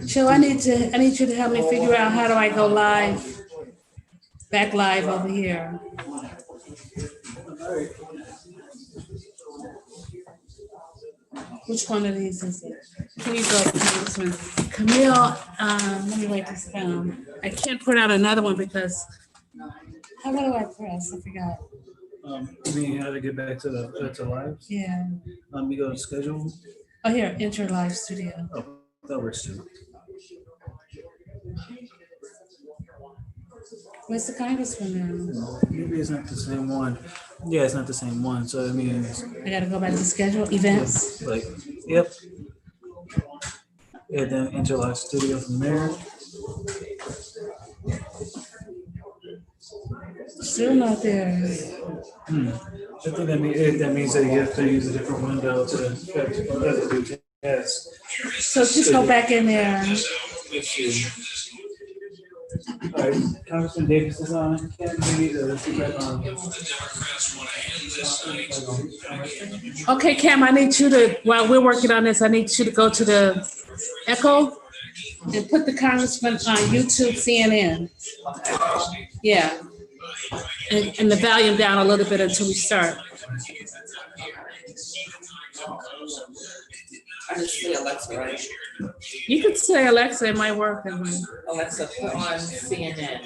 Joe, I need you to help me figure out how do I go live, back live over here. Which one of these is it? Here you go, Congressman. Camille, let me write this down. I can't print out another one because, what do I press? I forgot. You mean how to get back to the live? Yeah. You go to schedule. Oh, here, enter live studio. Oh, that works too. Where's the congressman now? Maybe it's not the same one. Yeah, it's not the same one. So it means I gotta go back to schedule events. like, yep. And then enter live studio from there. Still not there. I think that means that you have to use a different window to do tests. So just go back in there. Let's see. All right, Congressman Davis is on. Ken, we need to see back on. Okay, Cam, I need you to, while we're working on this, I need you to go to the Echo and put the congressman on YouTube CNN. Yeah. And the volume down a little bit until we start. I just say Alexa, right? You could say Alexa, it might work. Alexa, put on CNN.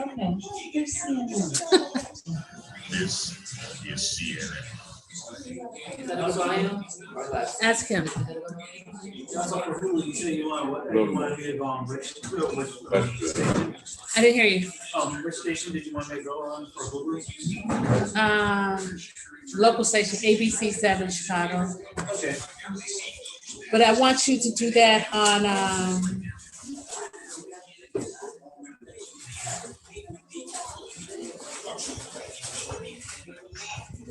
Okay, here's CNN. This is CNN. Is that on volume or less? Ask him. Also for Hulu, you say you want to give which station? I didn't hear you. Which station did you want me to go on for Hulu? Local station, ABC 7 Chicago. Okay. But I want you to do that on,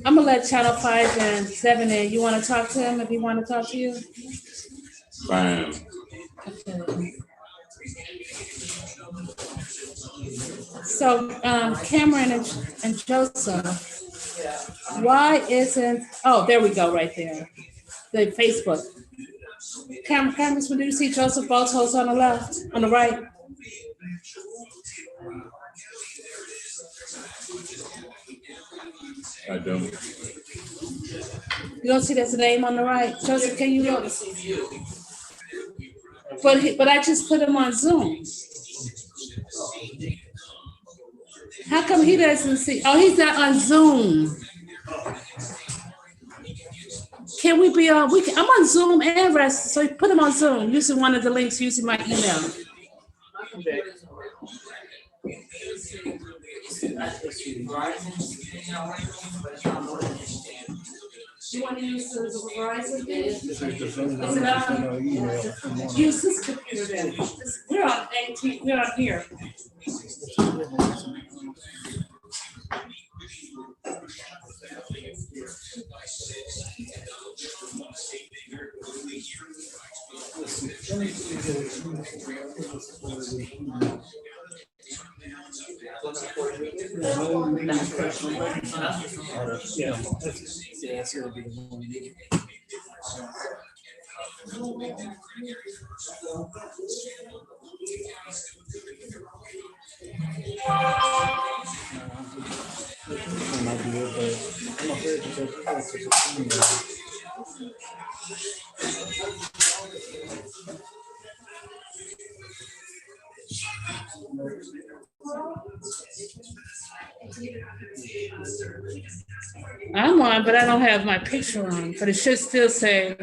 I'm gonna let Channel 5 and 7 in. You wanna talk to him if he wanna talk to you? Fine. Okay. So, Cameron and Joseph, why isn't, oh, there we go, right there. The Facebook. Congressman, do you see Joseph Boltos on the left, on the right? I don't. You don't see there's a name on the right? Joseph, can you look? But I just put him on Zoom. How come he doesn't see? Oh, he's not on Zoom. Can we be on? I'm on Zoom and rest. So put him on Zoom using one of the links using my email. You want to use the Verizon thing? Is it on? Use this computer then. We're on 18. We're on here. Yeah, that's gonna be the one. Might be it, but I'm afraid to I'm on, but I don't have my picture on, but it should still say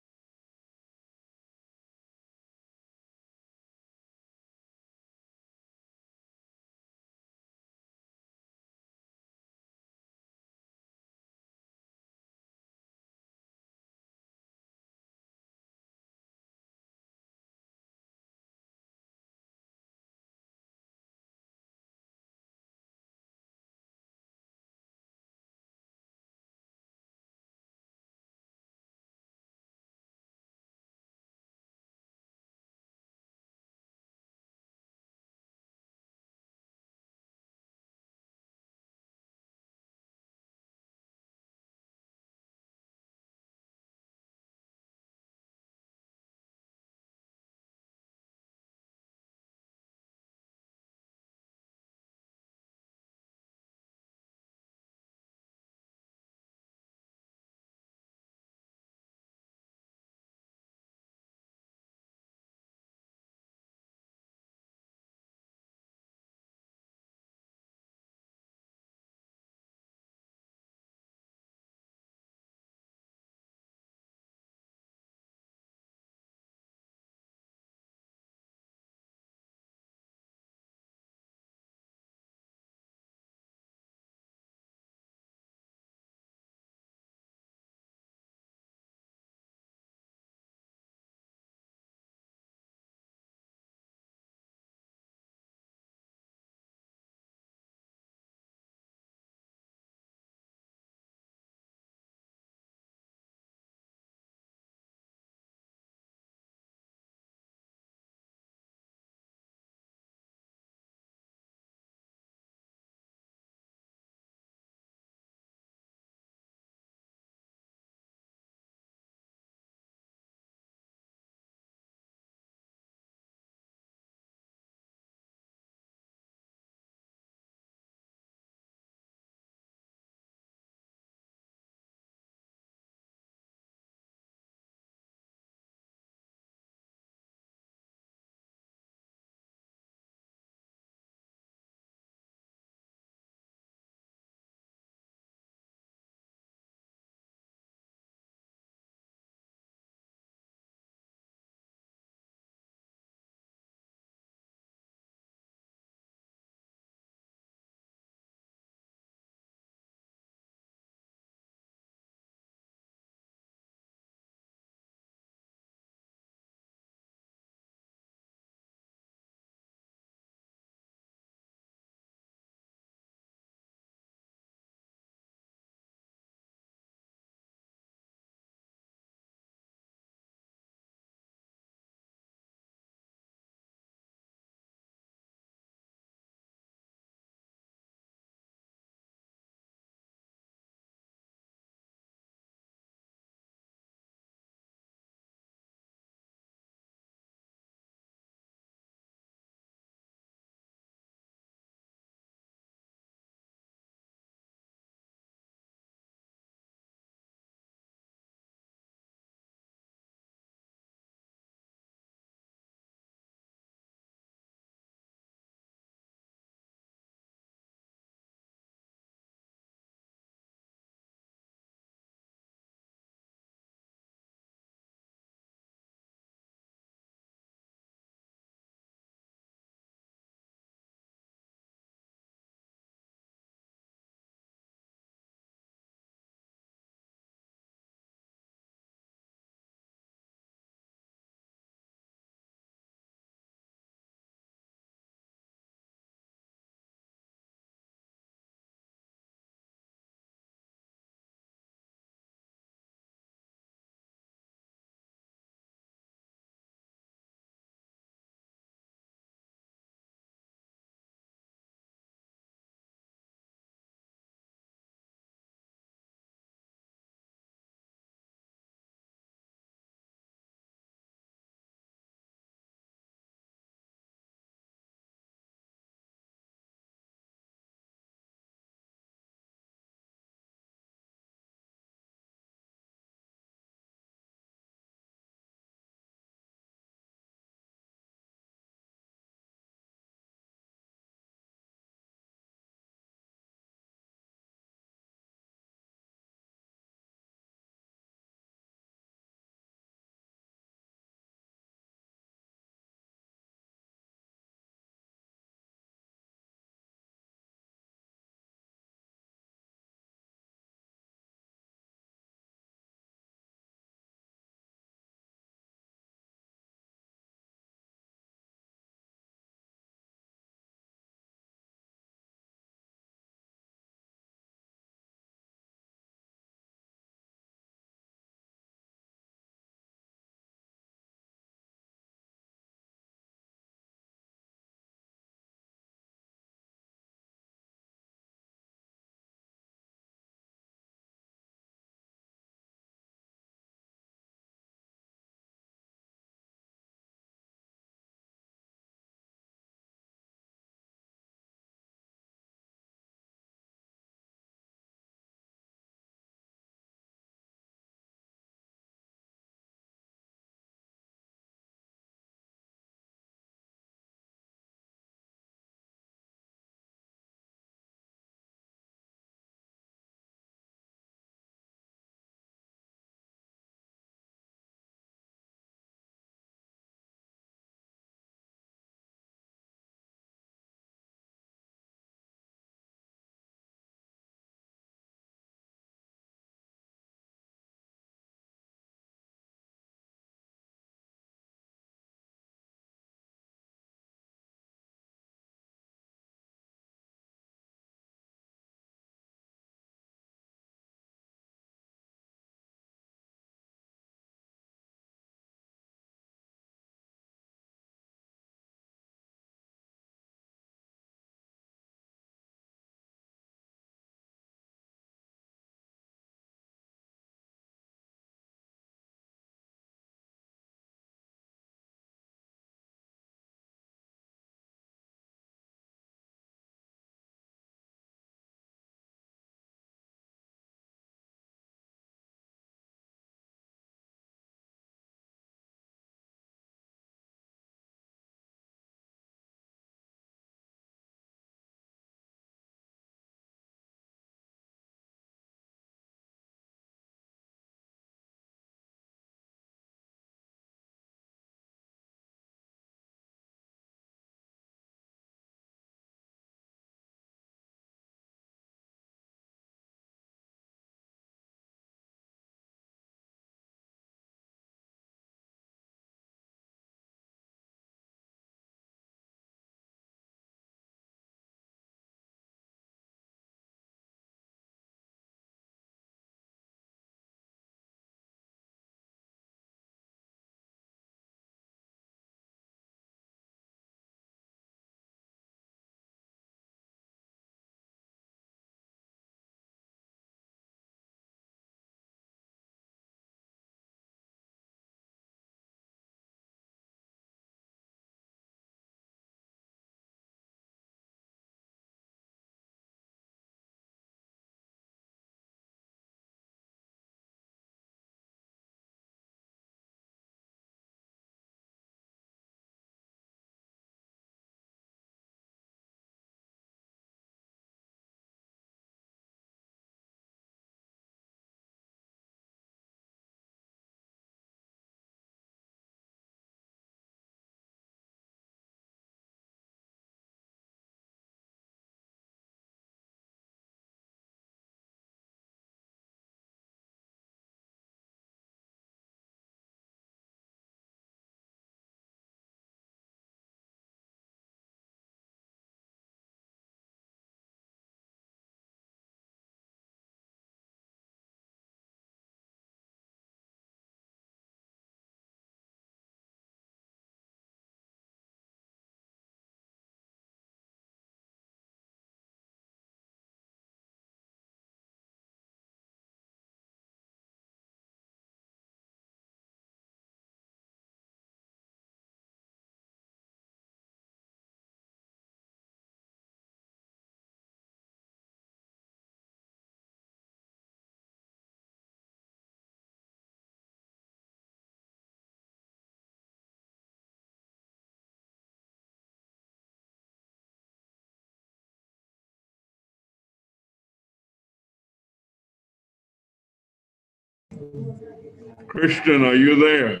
Christian, are you there?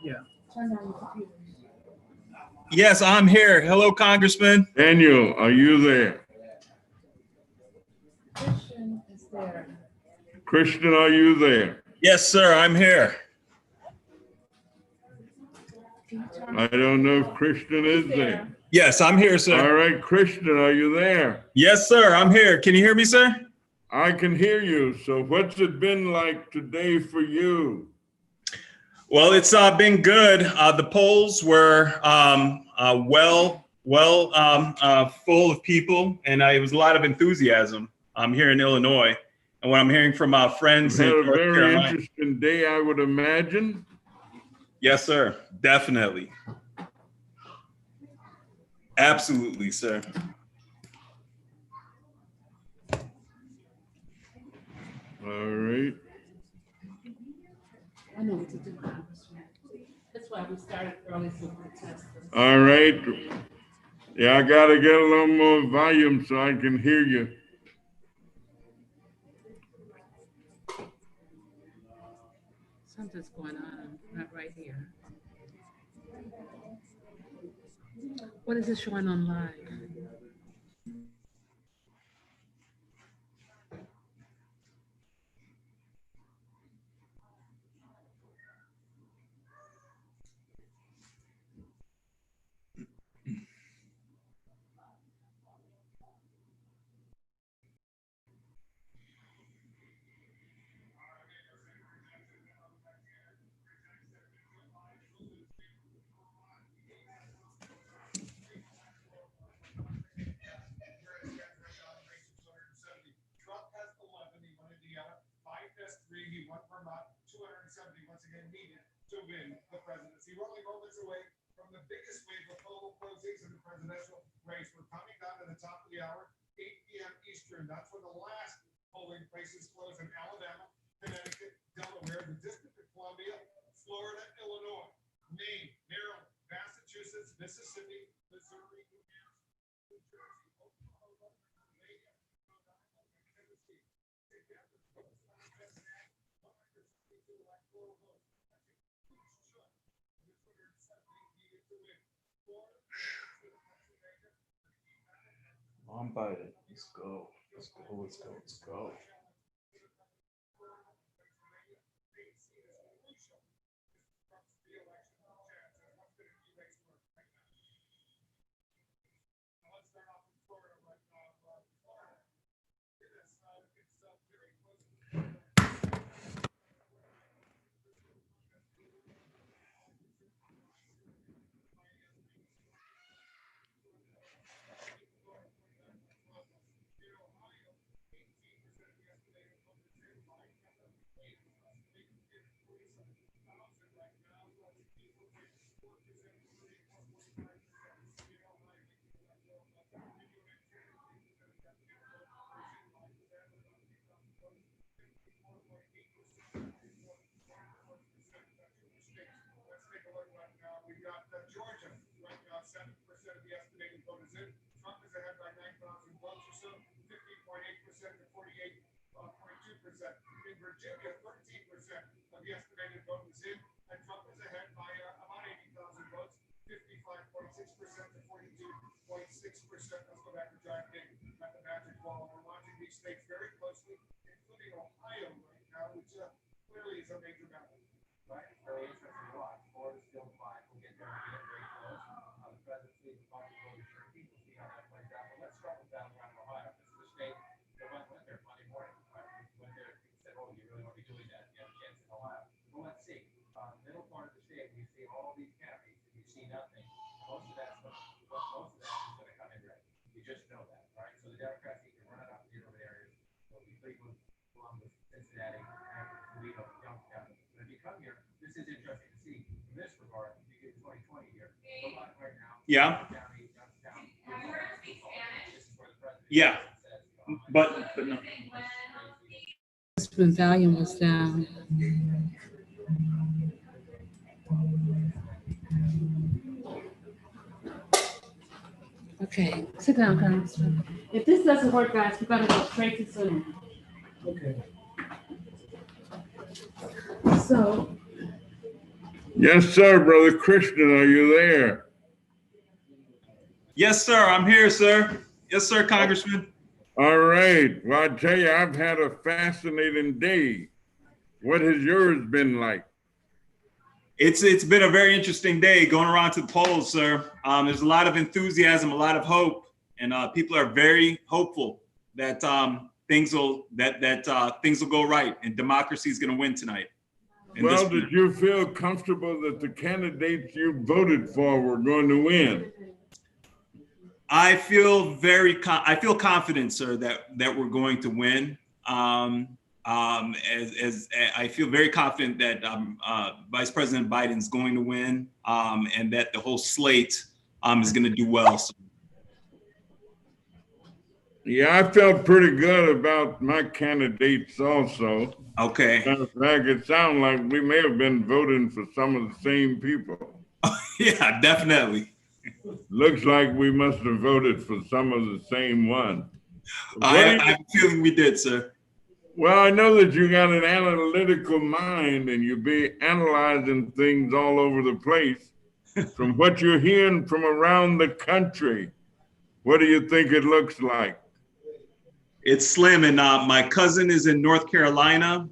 Yeah. Turn on your computer. Yes, I'm here. Hello, Congressman. Daniel, are you there? Christian is there. Christian, are you there? Yes, sir, I'm here. Can you turn? I don't know if Christian is there. Yes, I'm here, All sir. right, Christian, are you there? Yes, sir, I'm here. Can you hear me, sir? I can hear you. So what's it been like today for you? Well, it's been good. The polls were full of people, and it was a lot of enthusiasm here in Illinois. And what I'm hearing from friends You in had a North very Carolina. interesting day, I would imagine. Yes, sir, definitely. Absolutely, sir. All right. I know what to do, Congressman. That's why we started early so we could test this. All right. Yeah, I gotta get a little more volume so I can hear you. Something's going on, not right here. What is it showing on live? Trump has 11, he won Indiana. Biden has 3, he won Vermont. 270 once again needed to win the presidency. We're only moments away from the biggest wave of poll closings in the presidential race. We're coming down to the top of the hour, 8 p.m. Eastern. That's when the last polling places close in Alabama, Connecticut, Delaware, the District of Columbia, Florida, Illinois, Maine, Maryland, Massachusetts, Mississippi, Missouri, New Hampshire, New Jersey, Oklahoma, Pennsylvania, Rhode Island, and Tennessee. Together, those contests add 162 electoral votes. That's a huge chunk of the 270 needed to win. Florida, Pennsylvania, I'm Biden. Let's go. Let's go. Let's go. Let's go. We've got Georgia right now, 7% of the estimated vote is in. Trump is ahead by 9,000 votes or so, 15.8% to 48.2%. In Virginia, 13% of the estimated vote is in, and Trump is ahead by about 80,000 votes, 55.6% to 42.6%. Let's go back to John King at the magic wall. We're watching these states very closely, including Ohio right now, which clearly is a major battle. Right, it's very interesting to watch. Florida's still fine. We'll get there and get very close. The presidency, the possibility, sure, people see how that plays out. But let's start with battleground Ohio. This is a state that went there Monday morning. Right? Went there and said, "Oh, you really want to be doing that? You have a chance in Ohio." Well, let's see. Middle part of the state, you see all these counties, and you see nothing. Most of that's going to come in red. You just know that, right? So the Democrats need to run it out the urban areas. It'll be Cleveland, Columbus, Cincinnati, Toledo, Youngstown. But if you come here, this is interesting to see. In this regard, you get 2020 here. Right now, Yeah. County, Youngstown, this is where the president Yeah. says, But no. When volume was down. Okay, sit down, Congressman. If this doesn't work, guys, we gotta go straight to Zoom. Okay. So, Yes, sir, Brother Christian, are you there? Yes, sir. I'm here, sir. Yes, sir, Congressman. All right. Well, I tell you, I've had a fascinating day. What has yours been like? It's been a very interesting day going around to the polls, sir. There's a lot of enthusiasm, a lot of hope, and people are very hopeful that things will things will go right and democracy is going to win tonight. Well, did you feel comfortable that the candidates you voted for were going to win? I feel I feel confident, sir, that we're going to win. As I feel very confident that Vice President Biden's going to win, and that the whole slate is going to do well. So. Yeah, I felt pretty good about my candidates also. Okay. Matter of fact, it sounds like we may have been voting for some of the same people. Yeah, definitely. Looks like we must have voted for some of the same one. I have a feeling we did, sir. Well, I know that you got an analytical mind and you be analyzing things all over the place. From what you're hearing from around the country, what do you think it looks like? It's slim, and my cousin is in North Carolina.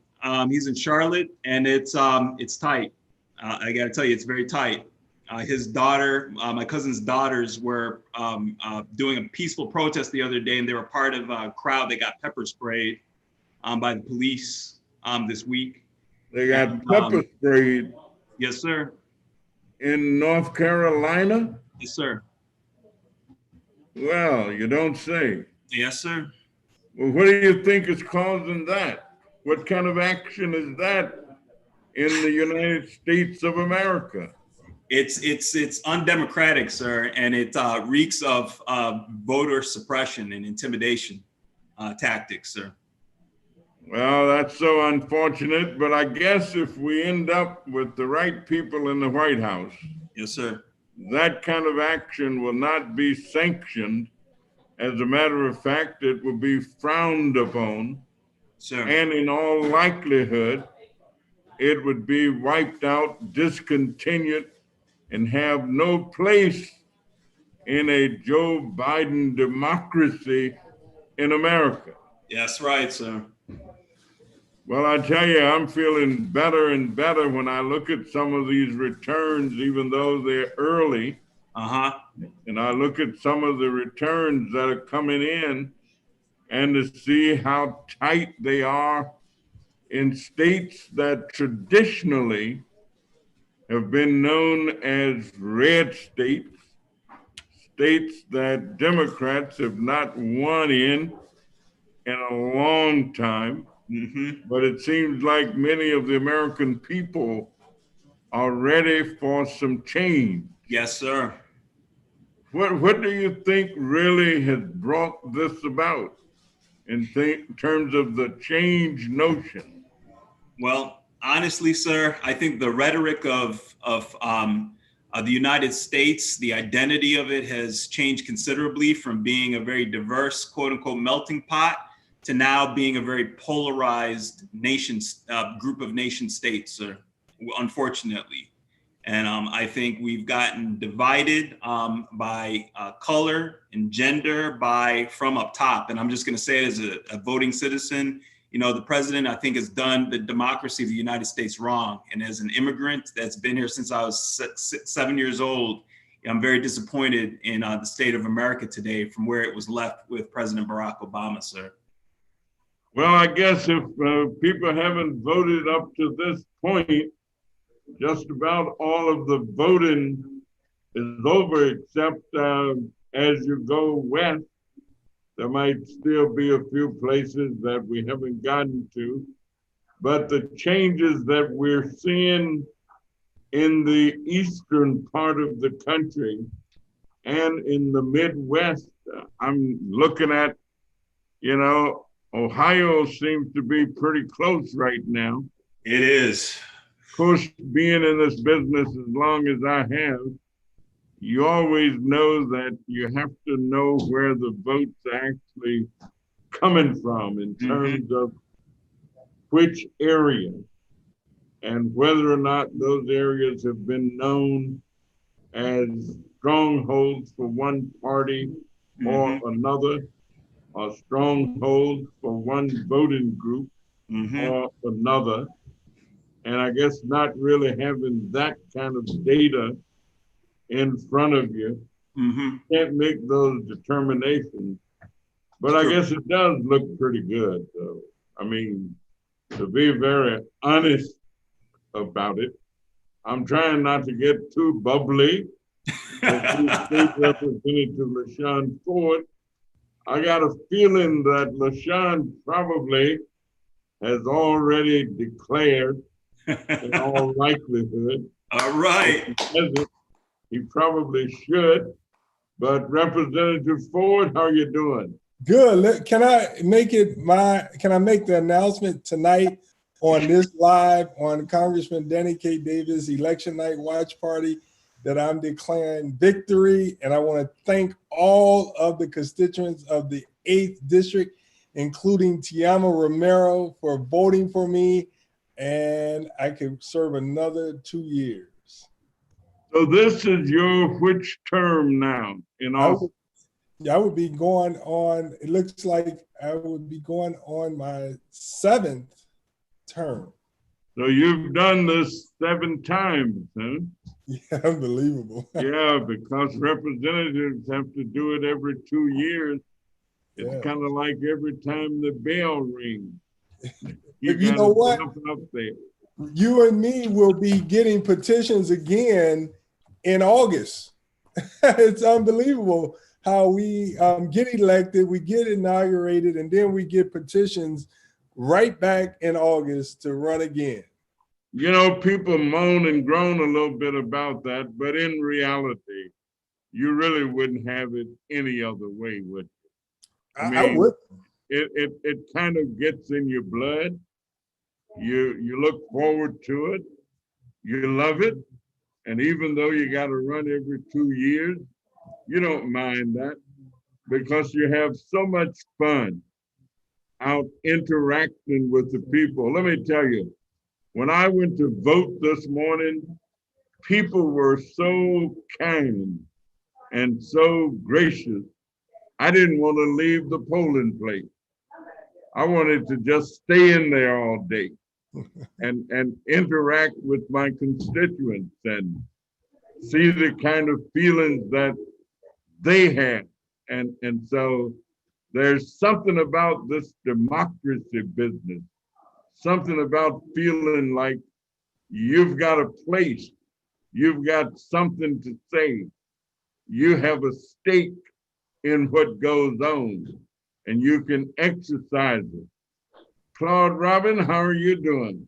He's in Charlotte, and it's tight. I got to tell you, it's very tight. His daughter, my cousin's daughters, were doing a peaceful protest the other day, and they were part of a crowd that got pepper sprayed by the police this week. They got pepper sprayed. Yes, sir. In North Carolina? Yes, sir. Well, you don't say. Yes, sir. Well, what do you think is causing that? What kind of action is that in the United States of America? It's undemocratic, sir, and it reeks of voter suppression and intimidation tactics, sir. Well, that's so unfortunate, but I guess if we end up with the right people in the White House, yes, sir, that kind of action will not be sanctioned. As a matter of fact, it will be frowned upon, sir. And in all likelihood, it would be wiped out, discontinued, and have no place in a Joe Biden democracy in America. That's right, sir. Well, I tell you, I'm feeling better and better when I look at some of these returns, even though they're early. And I look at some of the returns that are coming in and to see how tight they are in states that traditionally have been known as red states, states that Democrats have not won in a long time. But it seems like many of the American people are ready for some change. Yes, sir. What do you think really has brought this about in terms of the change notion? Well, honestly, sir, I think the rhetoric of the United States, the identity of it has changed considerably from being a very diverse, quote unquote, melting pot to now being a very polarized group of nation states, sir, unfortunately. And I think we've gotten divided by color and gender from up top. And I'm just going to say it as a voting citizen, you know, the president, I think, has done the democracy of the United States wrong. And as an immigrant that's been here since I was 7 years old, I'm very disappointed in the state of America today from where it was left with President Barack Obama, sir. Well, I guess if people haven't voted up to this point, just about all of the voting is over, except as you go west, there might still be a few places that we haven't gotten to. But the changes that we're seeing in the eastern part of the country and in the Midwest, I'm looking at, you know, Ohio seems to be pretty close right now. It is. Of course, being in this business as long as I have, you always know that you have to know where the votes are actually coming from in terms of which area. and whether or not those areas have been known as strongholds for one party or another, or strongholds for one voting group or another. And I guess not really having that kind of data in front of you, can't make those determinations. But I guess it does look pretty good, though. I mean, to be very honest about it, I'm trying not to get too bubbly. As State Representative LaShawn Ford, I got a feeling that LaShawn probably has already declared, in all likelihood. All right. He probably should. But Representative Ford, how you doing? Good. Can I make the announcement tonight on this live on Congressman Danny K. Davis Election Night Watch Party that I'm declaring victory, and I want to thank all of the constituents of the 8th District, including Tiama Romero, for voting for me, and I could serve another 2 years. So this is your which term now in office? I would be going on, it looks like I would be going on my 7th term. So you've done this 7 times, huh? Yeah, unbelievable. Yeah, because representatives have to do it every 2 years. It's kind of like every time the bell rings. You know what? Up there. You and me will be getting petitions again in August. It's unbelievable how we get elected, we get inaugurated, and then we get petitions right back in August to run again. You know, people moan and groan a little bit about that, but in reality, you really wouldn't have it any other way, would you? I would. It kind of gets in your blood. You look forward to it. You love it. And even though you got to run every 2 years, you don't mind that because you have so much fun out interacting with the people. Let me tell you, when I went to vote this morning, people were so kind and so gracious. I didn't want to leave the polling place. I wanted to just stay in there all day and interact with my constituents and see the kind of feelings that they had. And so there's something about this democracy business, something about feeling like you've got a place, you've got something to say, you have a stake in what goes on, and you can exercise it. Claude Robin, how are you doing?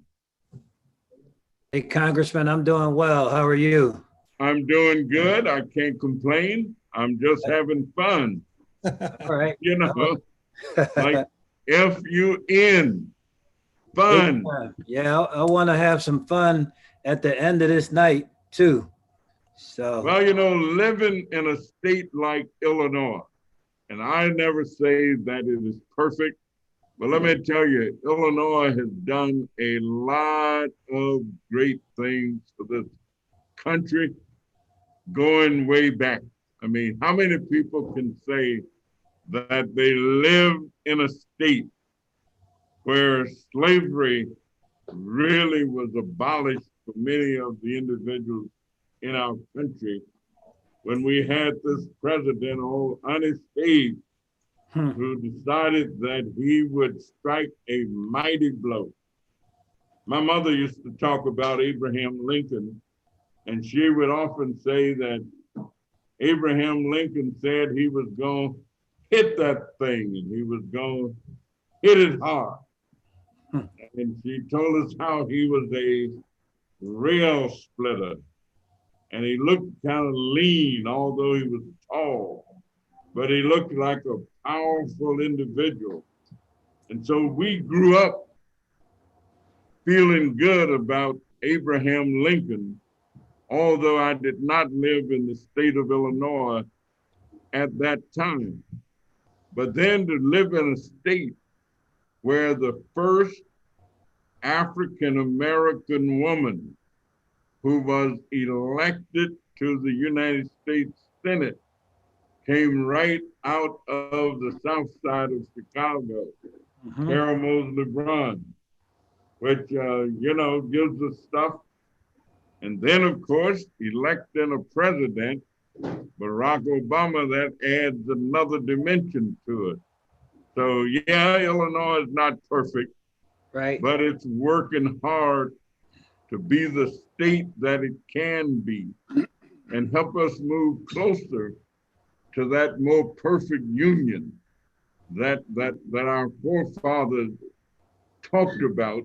Hey, Congressman, I'm doing well. How are you? I'm doing good. I can't complain. I'm just having fun. All right. You know, like F-U-N, fun. Yeah, I want to have some fun at the end of this night, too. So. Well, you know, living in a state like Illinois, and I never say that it is perfect, but let me tell you, Illinois has done a lot of great things for this country going way back. I mean, how many people can say that they live in a state where slavery really was abolished for many of the individuals in our country when we had this president, old Honest Abe, who decided that he would strike a mighty blow. My mother used to talk about Abraham Lincoln, and she would often say that Abraham Lincoln said he was going to hit that thing and he was going to hit it hard. And she told us how he was a rail splitter. And he looked kind of lean, although he was tall, but he looked like a powerful individual. And so we grew up feeling good about Abraham Lincoln, although I did not live in the state of Illinois at that time. But then to live in a state where the first African-American woman who was elected to the United States Senate came right out of the south side of Chicago, Carol Moseley Braun, which, gives us stuff. And then, of course, electing a president, Barack Obama, that adds another dimension to it. So, yeah, Illinois is not perfect, Right. but it's working hard to be the state that it can be and help us move closer to that more perfect union that our forefathers talked about,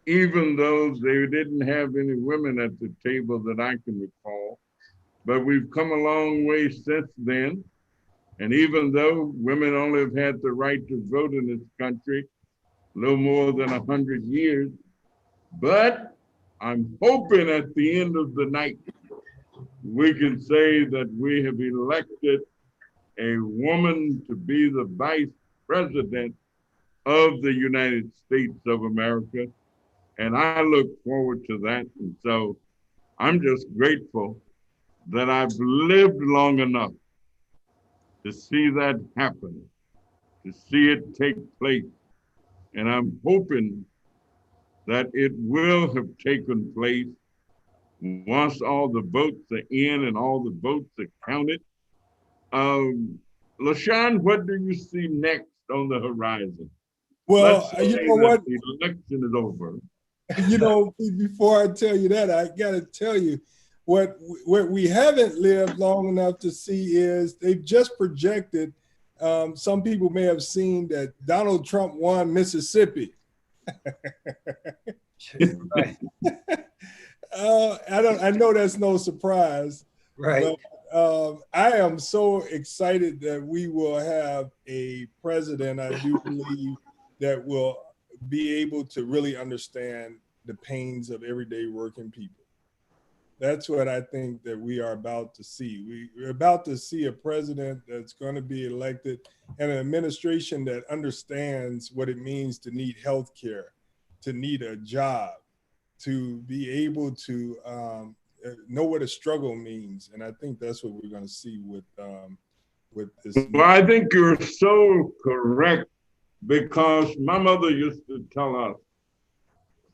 even though they didn't have any women at the table that I can recall. But we've come a long way since then. And even though women only have had the right to vote in this country a little more than 100 years, but I'm hoping at the end of the night, we can say that we have elected a woman to be the vice president of the United States of America. And I look forward to that. And so I'm just grateful that I've lived long enough to see that happen, to see it take place. And I'm hoping that it will have taken place once all the votes are in and all the votes are counted. LaShawn, what do you see next on the horizon? Well, you know what? The election is over. You know, before I tell you that, I got to tell you what we haven't lived long enough to see is they've just projected. Some people may have seen that Donald Trump won Mississippi. Right. I know that's no surprise. Right. But I am so excited that we will have a president, I do believe, that will be able to really understand the pains of everyday working people. That's what I think that we are about to see. We're about to see a president that's going to be elected and an administration that understands what it means to need health care, to need a job, to be able to know what a struggle means. And I think that's what we're going to see with this. Well, I think you're so correct, because my mother used to tell us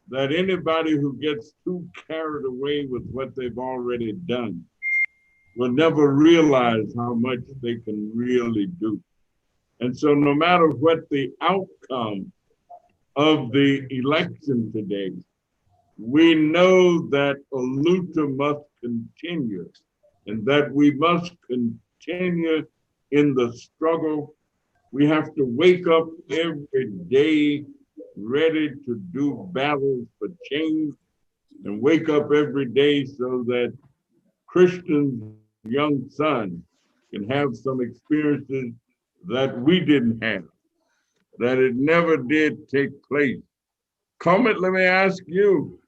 that anybody who gets too carried away with what they've already done will never realize how much they can really do. And so no matter what the outcome of the election today, we know that Oluta must continue and that we must continue in the struggle. We have to wake up every day ready to do battles for change, and wake up every day so that Christian's young son can have some experiences that we didn't have, that it never did take place. Comet, let me ask you,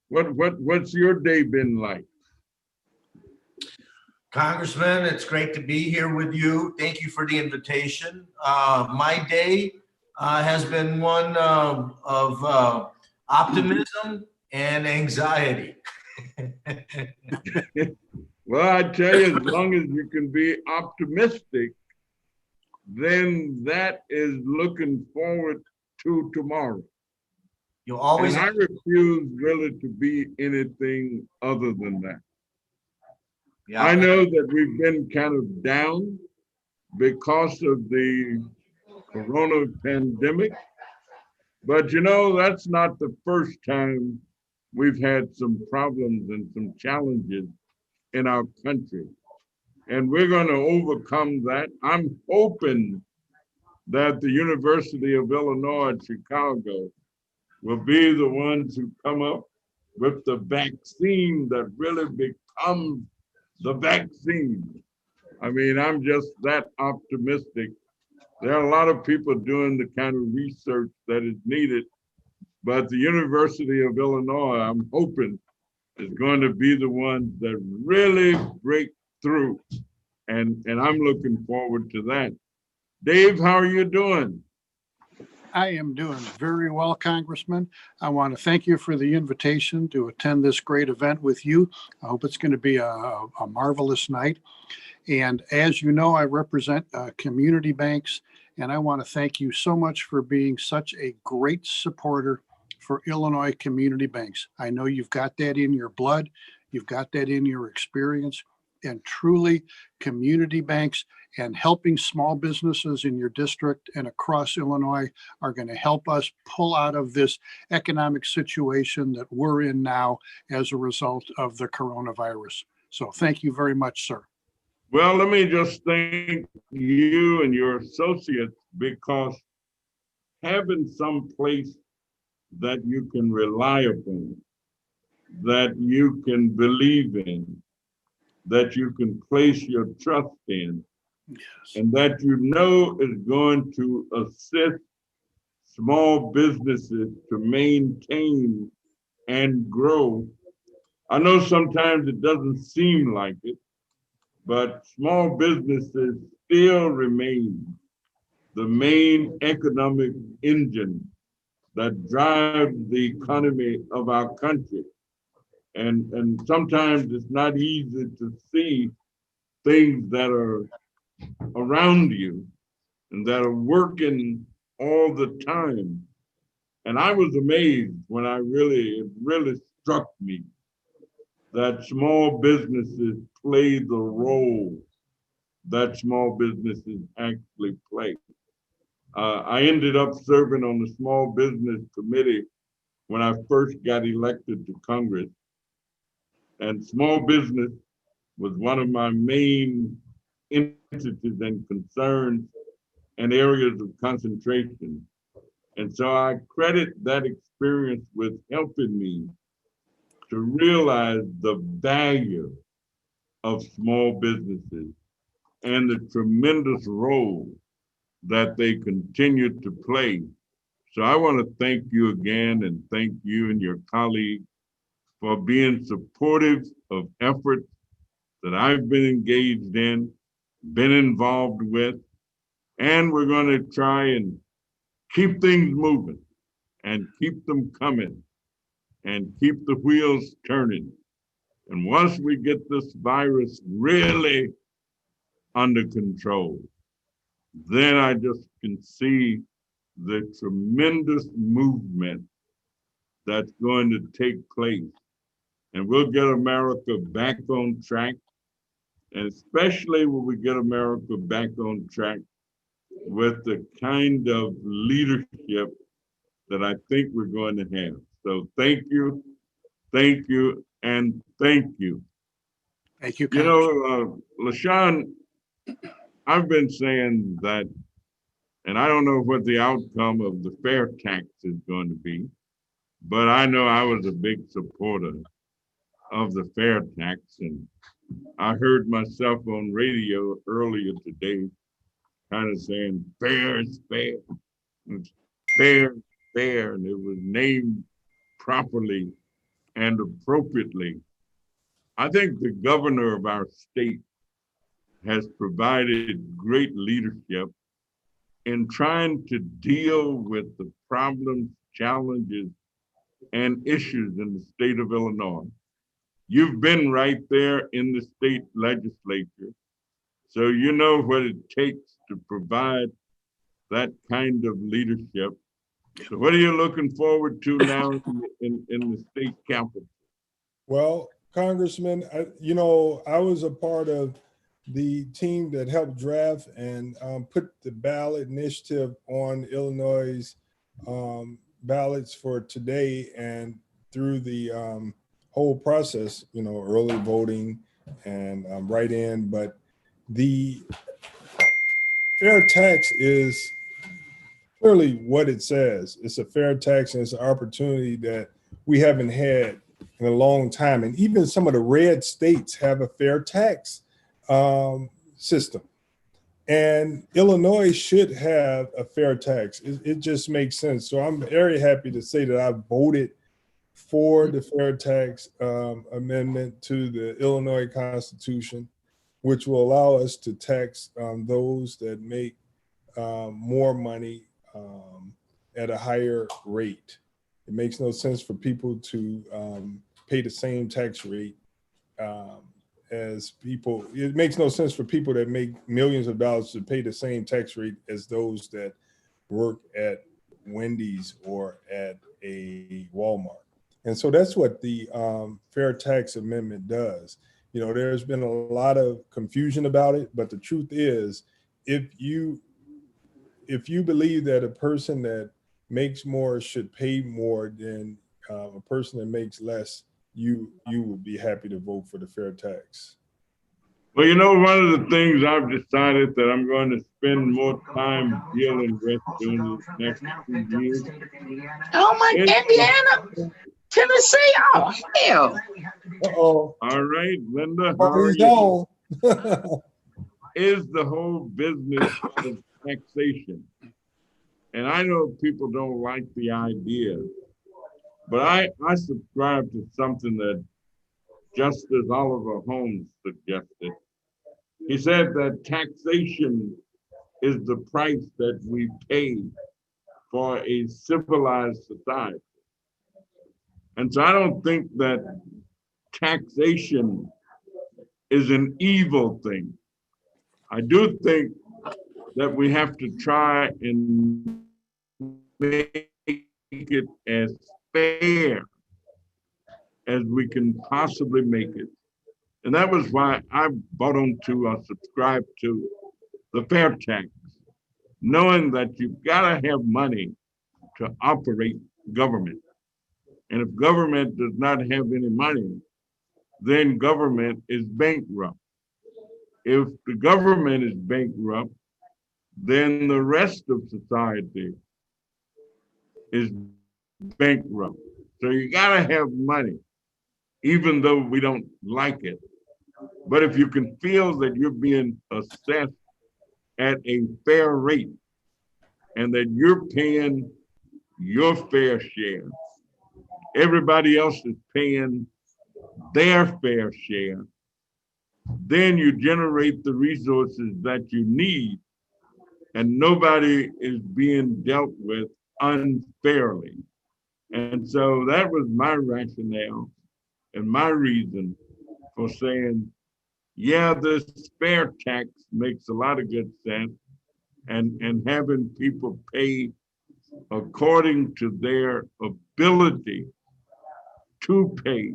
what's your day been like? Congressman, it's great to be here with you. Thank you for the invitation. My day has been one of optimism and anxiety. Well, I tell you, as long as you can be optimistic, then that is looking forward to tomorrow. You'll always. And I refuse really to be anything other than that. Yeah. I know that we've been kind of down because of the corona pandemic, but that's not the first time we've had some problems and some challenges in our country. And we're going to overcome that. I'm hoping that the University of Illinois at Chicago will be the ones who come up with the vaccine that really becomes the vaccine. I mean, I'm just that optimistic. There are a lot of people doing the kind of research that is needed, but the University of Illinois, I'm hoping, is going to be the ones that really break through. And I'm looking forward to that. Dave, how are you doing? I am doing very well, Congressman. I want to thank you for the invitation to attend this great event with you. I hope it's going to be a marvelous night. And as you know, I represent community banks, and I want to thank you so much for being such a great supporter for Illinois community banks. I know you've got that in your blood, you've got that in your experience, and truly community banks and helping small businesses in your district and across Illinois are going to help us pull out of this economic situation that we're in now as a result of the coronavirus. So thank you very much, sir. Well, let me just thank you and your associates, because having some place that you can rely upon, that you can believe in, that you can place your trust in, Yes. and that you know is going to assist small businesses to maintain and grow. I know sometimes it doesn't seem like it, but small businesses still remain the main economic engine that drives the economy of our country. And sometimes it's not easy to see things that are around you and that are working all the time. And I was amazed when it really struck me that small businesses play the role that small businesses actually play. I ended up serving on the small business committee when I first got elected to Congress. And small business was one of my main entities and concerns and areas of concentration. And so I credit that experience with helping me to realize the value of small businesses and the tremendous role that they continue to play. So I want to thank you again and thank you and your colleagues for being supportive of efforts that I've been engaged in, been involved with, and we're going to try and keep things moving and keep them coming and keep the wheels turning. And once we get this virus really under control, then I just can see the tremendous movement that's going to take place. And we'll get America back on track. And especially when we get America back on track with the kind of leadership that I think we're going to have. So thank you, and thank you. Thank you, You Congressman. know, LaShawn, I've been saying that, and I don't know what the outcome of the fair tax is going to be, but I know I was a big supporter of the fair tax. And I heard myself on radio earlier today kind of saying fair is fair. It's fair, fair, and it was named properly and appropriately. I think the governor of our state has provided great leadership in trying to deal with the problems, challenges, and issues in the state of Illinois. You've been right there in the state legislature, so you know what it takes to provide that kind of leadership. So what are you looking forward to now in the state capitol? Well, Congressman, I was a part of the team that helped draft and put the ballot initiative on Illinois' ballots for today and through the whole process, early voting and write-in. But the fair tax is clearly what it says. It's a fair tax, and it's an opportunity that we haven't had in a long time. And even some of the red states have a fair tax system. And Illinois should have a fair tax. It just makes sense. So I'm very happy to say that I voted for the fair tax amendment to the Illinois Constitution, which will allow us to tax those that make more money at a higher rate. It makes no sense for people to pay the same tax rate as people. It makes no sense for people that make millions of dollars to pay the same tax rate as those that work at Wendy's or at a Walmart. And so that's what the Fair Tax Amendment does. You know, there's been a lot of confusion about it, but the truth is, if you believe that a person that makes more should pay more than a person that makes less, you would be happy to vote for the fair tax. Well, you know, one of the things I've decided that I'm going to spend more time dealing with during the next 2 years. Oh my, Indiana, Tennessee, oh hell. Uh-oh. All right, Linda, how Oh, are he's you? on. Is the whole business of taxation. And I know people don't like the idea, but I subscribe to something that Justice Oliver Holmes suggested. He said that taxation is the price that we pay for a civilized society. And so I don't think that taxation is an evil thing. I do think that we have to try and make it as fair as we can possibly make it. And that was why I bought onto or subscribed to the fair tax, knowing that you've got to have money to operate government. And if government does not have any money, then government is bankrupt. If the government is bankrupt, then the rest of society is bankrupt. So you gotta have money, even though we don't like it. But if you can feel that you're being assessed at a fair rate and that you're paying your fair share, everybody else is paying their fair share, then you generate the resources that you need, and nobody is being dealt with unfairly. And so that was my rationale and my reason for saying, yeah, this fair tax makes a lot of good sense, and having people pay according to their ability to pay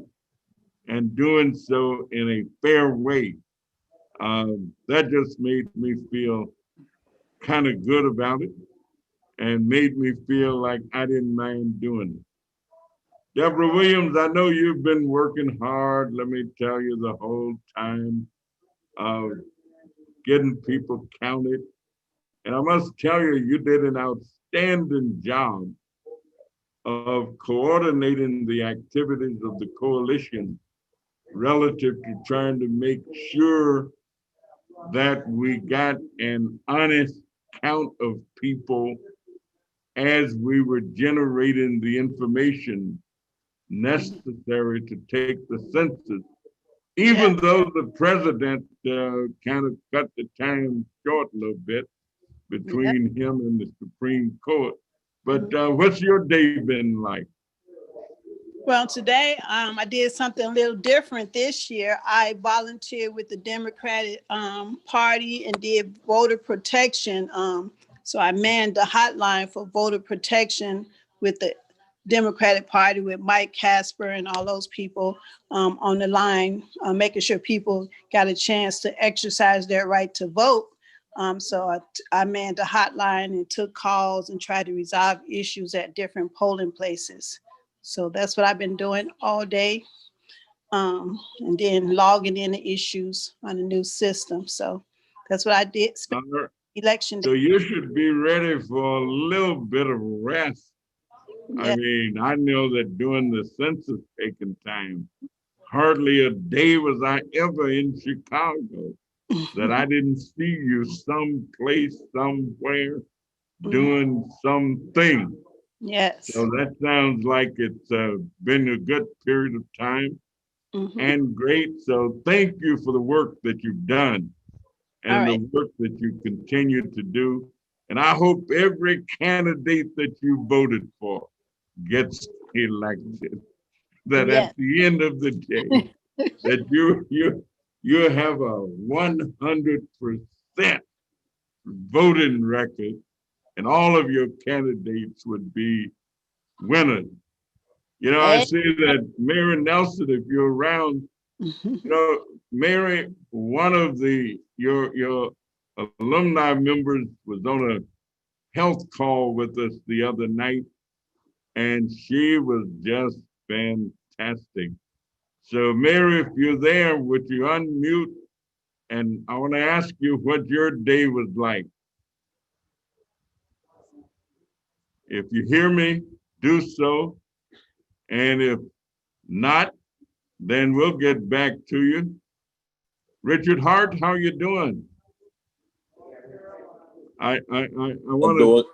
and doing so in a fair way. That just made me feel kind of good about it and made me feel like I didn't mind doing it. Deborah Williams, I know you've been working hard, let me tell you, the whole time, getting people counted. And I must tell you, you did an outstanding job of coordinating the activities of the coalition relative to trying to make sure that we got an honest count of people as we were generating the information necessary to take the census, even though the president kind of cut the time short a little bit between him and the Supreme Court. But what's your day been like? Well, today I did something a little different this year. I volunteered with the Democratic Party and did voter protection. So I manned the hotline for voter protection with the Democratic Party with Mike Casper and all those people on the line, making sure people got a chance to exercise their right to vote. So I manned the hotline and took calls and tried to resolve issues at different polling places. So that's what I've been doing all day. And then logging in the issues on the new system. So that's what I did. Election day. So you should be ready for a little bit of rest. Yeah. I mean, I know that during the census taking time, hardly a day was I ever in Chicago that I didn't see you someplace, somewhere, doing something. Yes. So that sounds like it's been a good period of time and great. So thank you for the work that you've done and the work that you continue to do. And I hope every candidate that you voted for gets elected. That Yes. at the end of the day, that you have a 100% voting record, and all of your candidates would be winners. You know, I see that Mary Nelson, if you're around, you know, Mary, one of your alumni members was on a health call with us the other night, and she was just fantastic. So, Mary, if you're there, would you unmute? And I want to ask you what your day was like. If you hear me, do so. And if not, then we'll get back to you. Richard Hart, how you doing? I want to.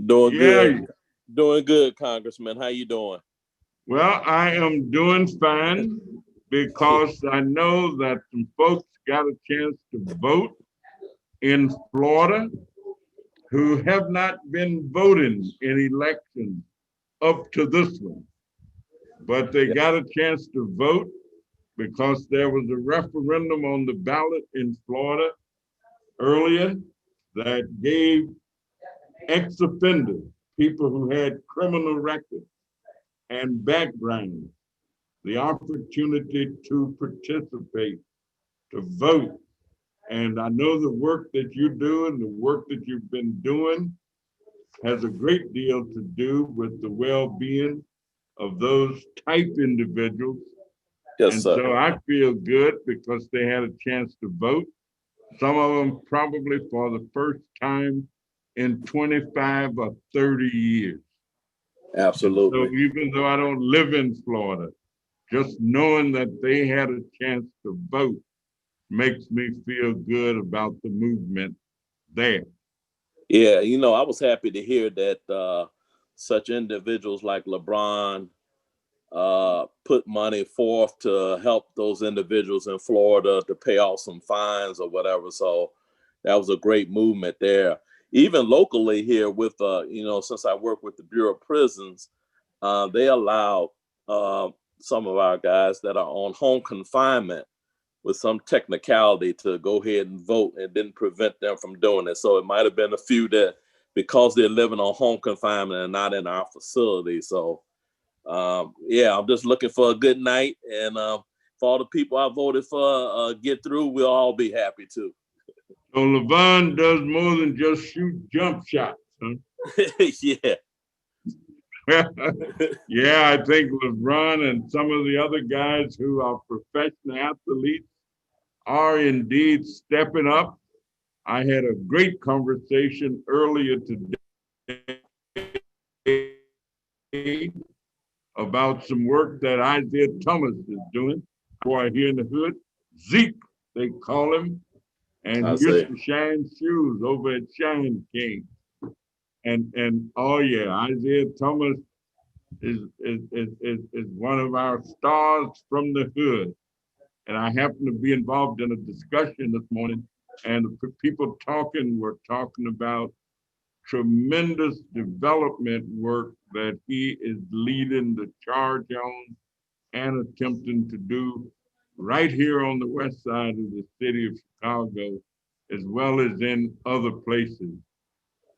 Doing Yeah. good. Doing good, Congressman. How you doing? Well, I am doing fine because I know that some folks got a chance to vote in Florida who have not been voting in elections up to this one. But they got a chance to vote because there was a referendum on the ballot in Florida earlier that gave ex-offenders, people who had criminal records and backgrounds, the opportunity to participate, to vote. And I know the work that you do and the work that you've been doing has a great deal to do with the well-being of those type individuals. Yes, and sir. so I feel good because they had a chance to vote. Some of them probably for the first time in 25 or 30 years. Absolutely. And so even though I don't live in Florida, just knowing that they had a chance to vote makes me feel good about the movement there. Yeah, you know, I was happy to hear that such individuals like LeBron put money forth to help those individuals in Florida to pay off some fines or whatever. So that was a great movement there. Even locally here with, you know, since I work with the Bureau of Prisons, they allowed some of our guys that are on home confinement with some technicality to go ahead and vote, and didn't prevent them from doing it. So it might have been a few that, because they're living on home confinement and not in our facility. So yeah, I'm just looking for a good night, and for all the people I voted for get through, we'll all be happy too. So LeVon does more than just shoot jump shots, huh? Yeah. Yeah, I think LeBron and some of the other guys who are professional athletes are indeed stepping up. I had a great conversation earlier today about some work that Isaiah Thomas is doing. Boy, here in the hood, Zeke, they call him. And he used to shine shoes over at Shine King. And oh yeah, Isaiah Thomas is one of our stars from the hood. And I happened to be involved in a discussion this morning, and the people were talking about tremendous development work that he is leading the charge on and attempting to do right here on the west side of the city of Chicago, as well as in other places.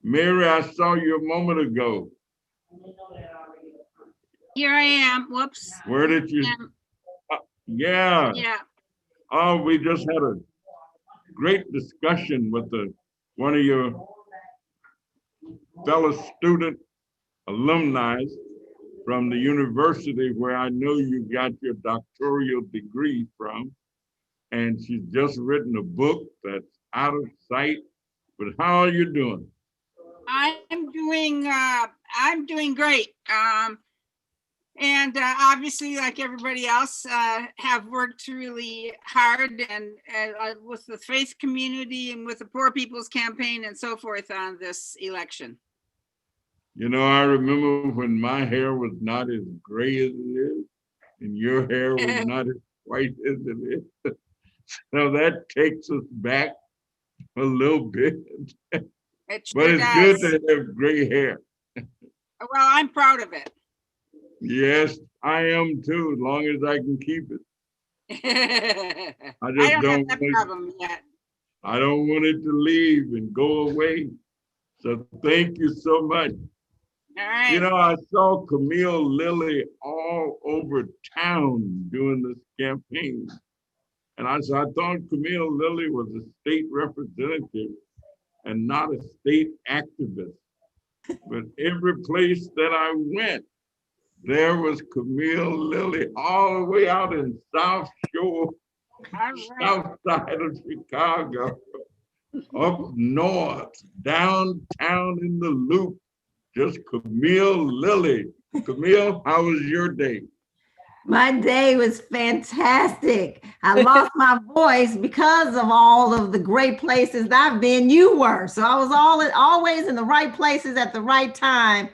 Mary, I saw you a moment ago. Here I am. Whoops. Where did you? Yeah. Yeah. Oh, we just had a great discussion with one of your fellow student alumni from the university where I know you got your doctoral degree from. And she's just written a book that's out of sight. But how are you doing? I'm doing great. And obviously, like everybody else, have worked really hard and with the faith community and with the Poor People's Campaign and so forth on this election. You know, I remember when my hair was not as gray as it is, and your hair was not as white as it is. So that takes us back a little bit. It But sure it's good does. to have gray hair. Well, I'm proud of it. Yes, I am too, as long as I can keep it. I I don't just have don't that want it, problem yet. I don't want it to leave and go away. So thank you so much. All right. You know, I saw Camille Lilly all over town doing this campaign. And I thought Camille Lilly was a state representative and not a state activist. But every place that I went, there was Camille Lilly all the way out in South Shore, south side of Chicago, up north, downtown in the Loop, just Camille Lilly. Camille, how was your day? My day was fantastic. I lost my voice because of all of the great places that I've been. You were. So I was always in the right places at the right time,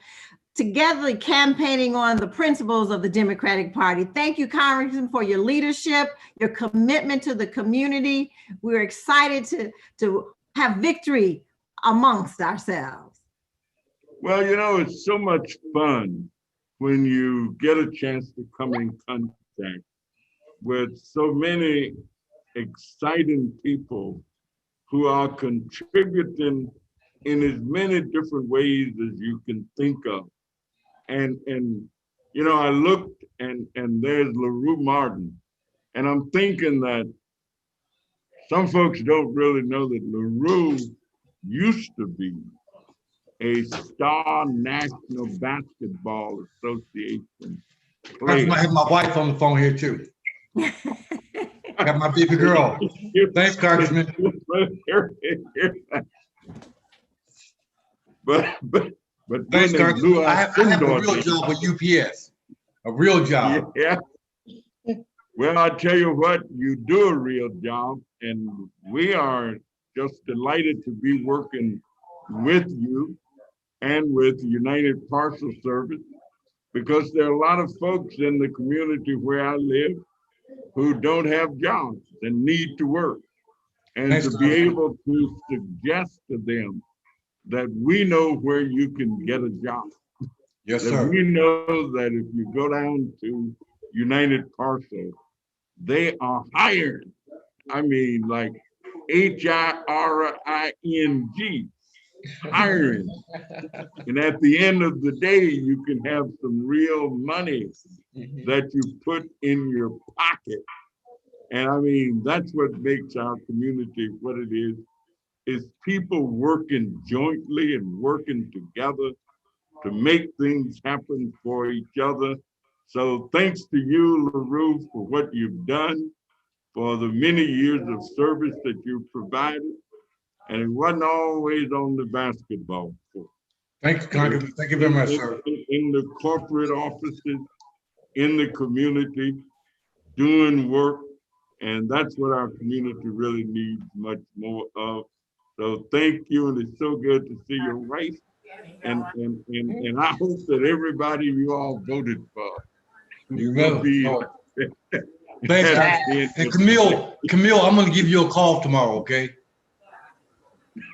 together campaigning on the principles of the Democratic Party. Thank you, Congressman, for your leadership, your commitment to the community. We're excited to have victory amongst ourselves. Well, you know, it's so much fun when you get a chance to come in contact with so many exciting people who are contributing in as many different ways as you can think of. And you know, I looked and there's LaRue Martin. And I'm thinking that some folks don't really know that LaRue used to be a Star National Basketball Association player. I have my wife on the phone here too. I got my baby girl. Thanks, Congressman. But Thanks, Congressman. I have a real Lord, job with UPS. A real job. Yeah. Well, I tell you what, you do a real job, and we are just delighted to be working with you and with United Parcel Service, because there are a lot of folks in the community where I live who don't have jobs and need to work. And Thanks, to be Congressman. able to suggest to them that we know where you can get a job. Yes, that sir. We know that if you go down to United Parcel, they are hiring. I mean, like HIRING, hiring. And at the end of the day, you can have some real money that you put in your pocket. And I mean, that's what makes our community what it is people working jointly and working together to make things happen for each other. So thanks to you, LaRue, for what you've done, for the many years of service that you've provided. And it wasn't always on the basketball court. Thanks, Congressman. Thank you very much, sir. In the corporate offices, in the community, doing work. And that's what our community really needs much more of. So thank you, and it's so good to see your wife. And I hope that everybody you all voted for You will will. be. Thanks, Congressman. And Camille, I'm gonna give you a call tomorrow, okay?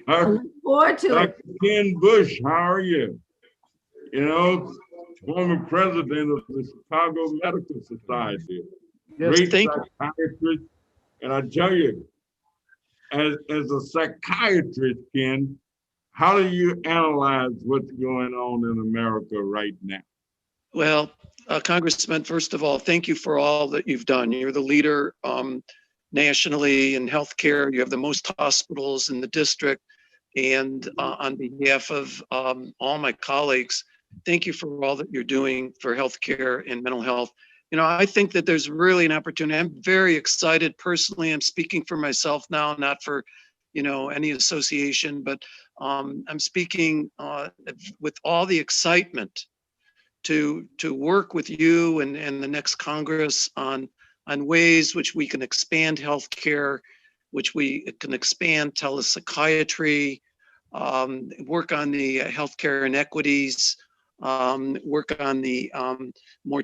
Look forward to it. Dr. Ken Bush, how are you? You know, former president of the Chicago Medical Society, great psychiatrist. And I tell you, as a psychiatrist, Ken, how do you analyze what's going on in America right now? Well, Congressman, first of all, thank you for all that you've done. You're the leader nationally in healthcare. You have the most hospitals in the district. And on behalf of all my colleagues, thank you for all that you're doing for healthcare and mental health. You know, I think that there's really an opportunity. I'm very excited personally. I'm speaking for myself now, not for, you know, any association, but I'm speaking with all the excitement to work with you and the next Congress on ways which we can expand healthcare, which we can expand telepsychiatry, work on the healthcare inequities, work on the more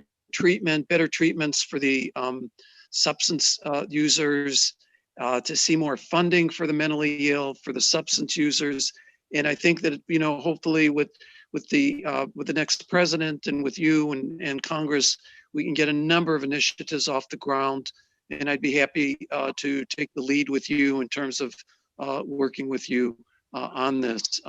better treatments for the substance users, to see more funding for the mentally ill, for the substance users, And I think that, you know, hopefully with the next president and with you and Congress, we can get a number of initiatives off the ground. And I'd be happy to take the lead with you in terms of working with you on this.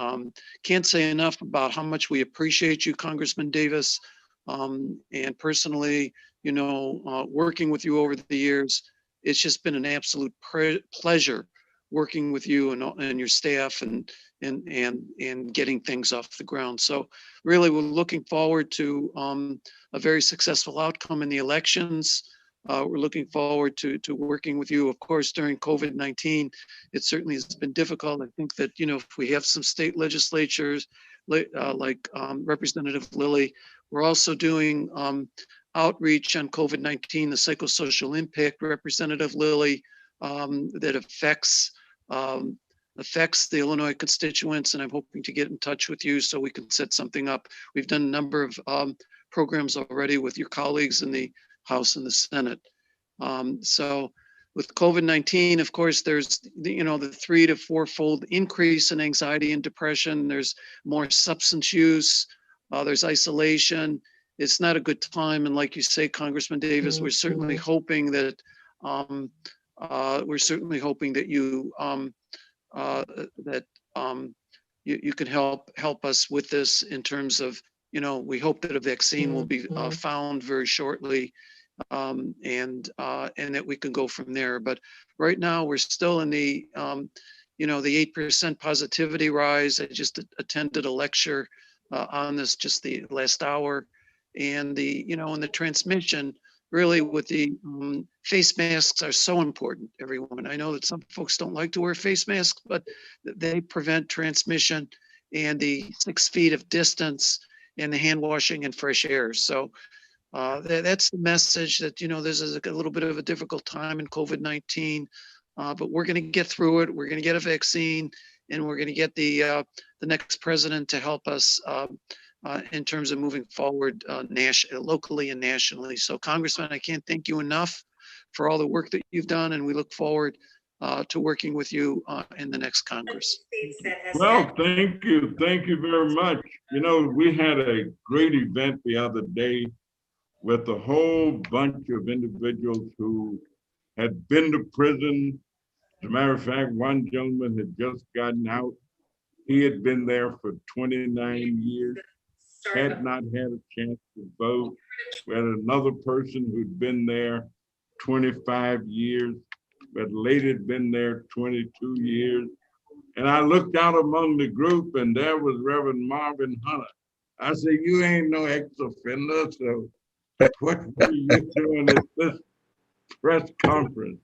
Can't say enough about how much we appreciate you, Congressman Davis. And personally, you know, working with you over the years, it's just been an absolute pleasure working with you and your staff and getting things off the ground. So really, we're looking forward to a very successful outcome in the elections. We're looking forward to working with you. Of course, during COVID-19, it certainly has been difficult. I think that, you know, if we have some state legislatures like Representative Lilly, we're also doing outreach on COVID-19, the psychosocial impact, Representative Lilly, that affects the Illinois constituents, and I'm hoping to get in touch with you so we can set something up. We've done a number of programs already with your colleagues in the House and the Senate. So with COVID-19, of course, there's the 3 to 4-fold increase in anxiety and depression. There's more substance use. There's isolation. It's not a good time. And like you say, Congressman Davis, we're certainly hoping that you can help us with this in terms of, you know, we hope that a vaccine will be found very shortly, and that we can go from there. But right now we're still in the, the 8% positivity rise. I just attended a lecture on this just the last hour, and and the transmission really with the face masks are so important, everyone. I know that some folks don't like to wear face masks, but they prevent transmission, and the 6 feet of distance and the hand washing and fresh air. So that's the message that, this is a little bit of a difficult time in COVID-19, but we're going to get through it. We're going to get a vaccine, and we're going to get the next president to help us in terms of moving forward locally and nationally. So Congressman, I can't thank you enough for all the work that you've done, and we look forward to working with you in the next Congress. Well, thank you. Thank you very much. We had a great event the other day with a whole bunch of individuals who had been to prison. As a matter of fact, one gentleman had just gotten out. He had been there for 29 years, had not had a chance to vote. We had another person who'd been there 25 years, but later had been there 22 years. And I looked out among the group, and there was Reverend Marvin Hunter. I said, you ain't no ex-offender, so what were you doing at this press conference?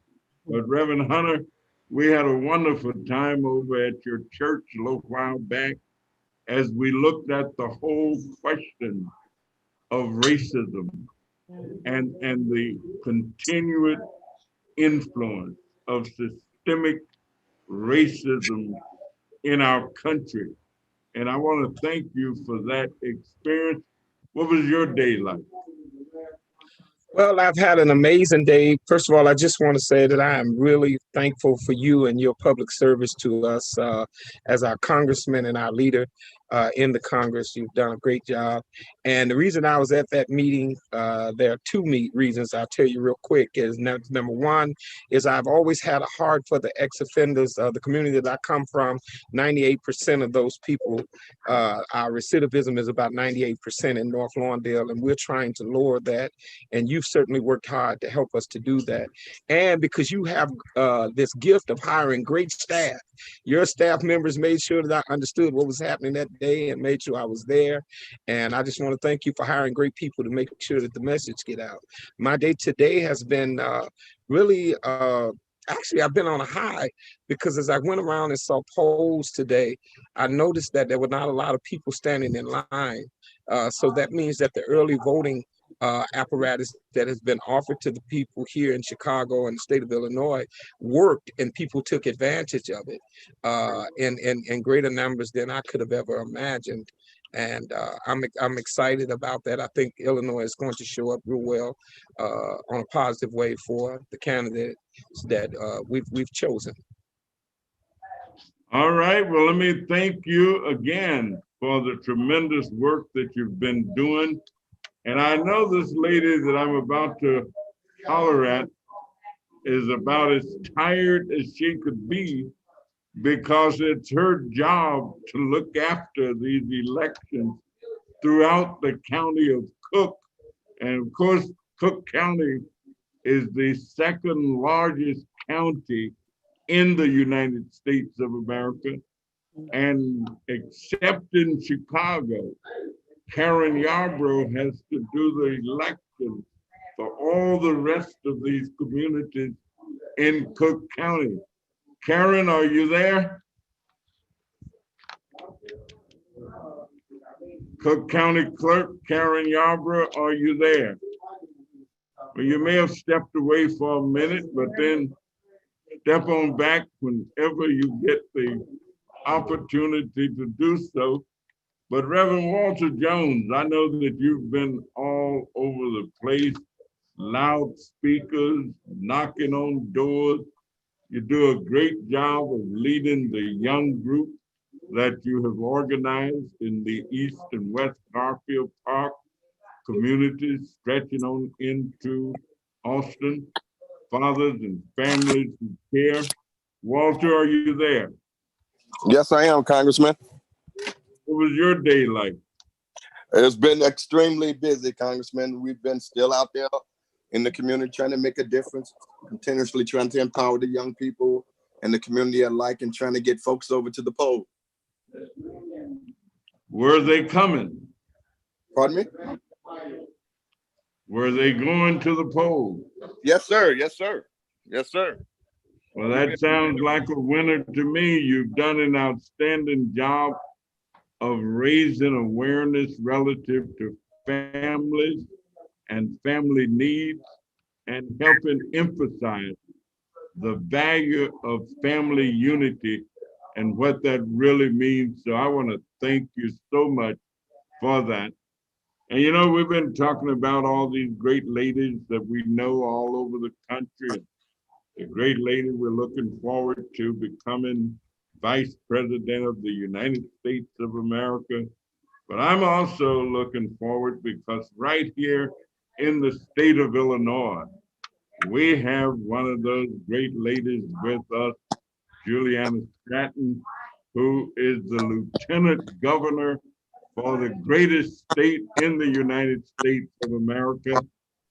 But Reverend Hunter, we had a wonderful time over at your church a little while back as we looked at the whole question of racism and the continued influence of systemic racism in our country. And I want to thank you for that experience. What was your day like? Well, I've had an amazing day. First of all, I just want to say that I am really thankful for you and your public service to us as our congressman and our leader in the Congress. You've done a great job. And the reason I was at that meeting, there are two reasons I'll tell you real quick. Is number one is I've always had a heart for the ex-offenders. The community that I come from, 98% of those people, our recidivism is about 98% in North Lawndale, and we're trying to lower that. And you've certainly worked hard to help us to do that. And because you have this gift of hiring great staff, your staff members made sure that I understood what was happening that day and made sure I was there. And I just want to thank you for hiring great people to make sure that the message get out. My day today has been really, actually, I've been on a high, because as I went around and saw polls today, I noticed that there were not a lot of people standing in line. So that means that the early voting apparatus that has been offered to the people here in Chicago and the state of Illinois worked, and people took advantage of it in greater numbers than I could have ever imagined. And I'm excited about that. I think Illinois is going to show up real well on a positive way for the candidates that we've chosen. All right, well, let me thank you again for the tremendous work that you've been doing. And I know this lady that I'm about to holler at is about as tired as she could be because it's her job to look after these elections throughout the county of Cook. And of course, Cook County is the second largest county in the United States of America. And except in Chicago, Karen Yarbrough has to do the election for all the rest of these communities in Cook County. Karen, are you there? Cook County Clerk Karen Yarbrough, are you there? Well, you may have stepped away for a minute, but then step on back whenever you get the opportunity to do so. But Reverend Walter Jones, I know that you've been all over the place, loudspeakers, knocking on doors. You do a great job of leading the young group that you have organized in the East and West Garfield Park communities stretching on into Austin, fathers and families who care. Walter, are you there? Yes, I am, Congressman. What was your day like? It's been extremely busy, Congressman. We've been still out there in the community trying to make a difference, continuously trying to empower the young people and the community alike and trying to get folks over to the poll. Were they coming? Pardon me? Were they going to the poll? Yes, sir. Yes, sir. Yes, sir. Well, that sounds like a winner to me. You've done an outstanding job of raising awareness relative to families and family needs and helping emphasize the value of family unity and what that really means. So I want to thank you so much for that. And you know, we've been talking about all these great ladies that we know all over the country. The great lady we're looking forward to becoming Vice President of the United States of America. But I'm also looking forward because right here in the state of Illinois, we have one of those great ladies with us, Juliana Stratton, who is the Lieutenant Governor for the greatest state in the United States of America.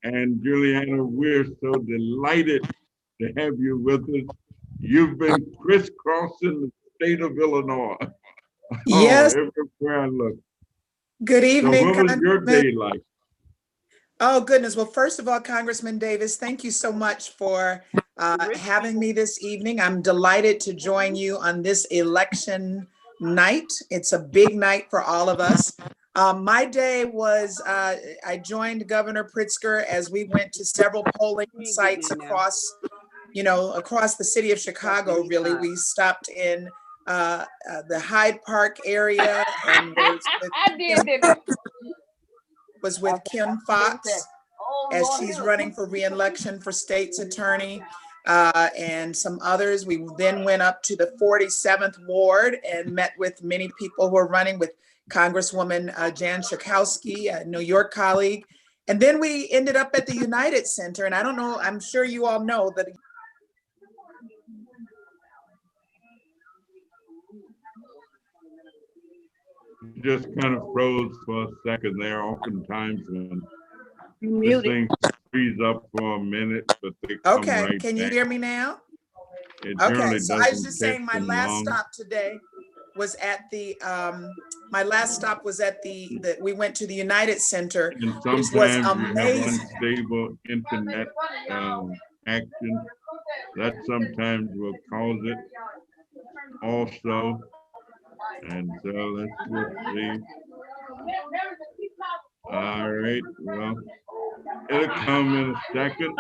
And Juliana, we're so delighted to have you with us. You've been crisscrossing the state of Illinois. Yes. Oh, everywhere I look. Good evening, So what was your Congressman. day like? Oh, goodness. Well, first of all, Congressman Davis, thank you so much for having me this evening. I'm delighted to join you on this election night. It's a big night for all of us. My day was, I joined Governor Pritzker as we went to several polling sites across the city of Chicago, really. We stopped in the Hyde Park area and was with Kim Fox as she's running for re-election for state's attorney, and some others. We then went up to the 47th Ward and met with many people who are running, with Congresswoman Jan Schakowsky, a New York colleague. And then we ended up at the United Center. And I don't know, I'm sure you all know that Just kind of froze for a second there. Oftentimes when this muted. thing freeze up for a minute, but they come Okay, right can you back. hear me now? It Okay, generally so I was doesn't just take saying my them last long. stop today was at the, we went to the United Center, And which was sometimes we have amazing. unstable internet action. That sometimes will cause it also. And so let's just see. All right, well, it'll come in a second.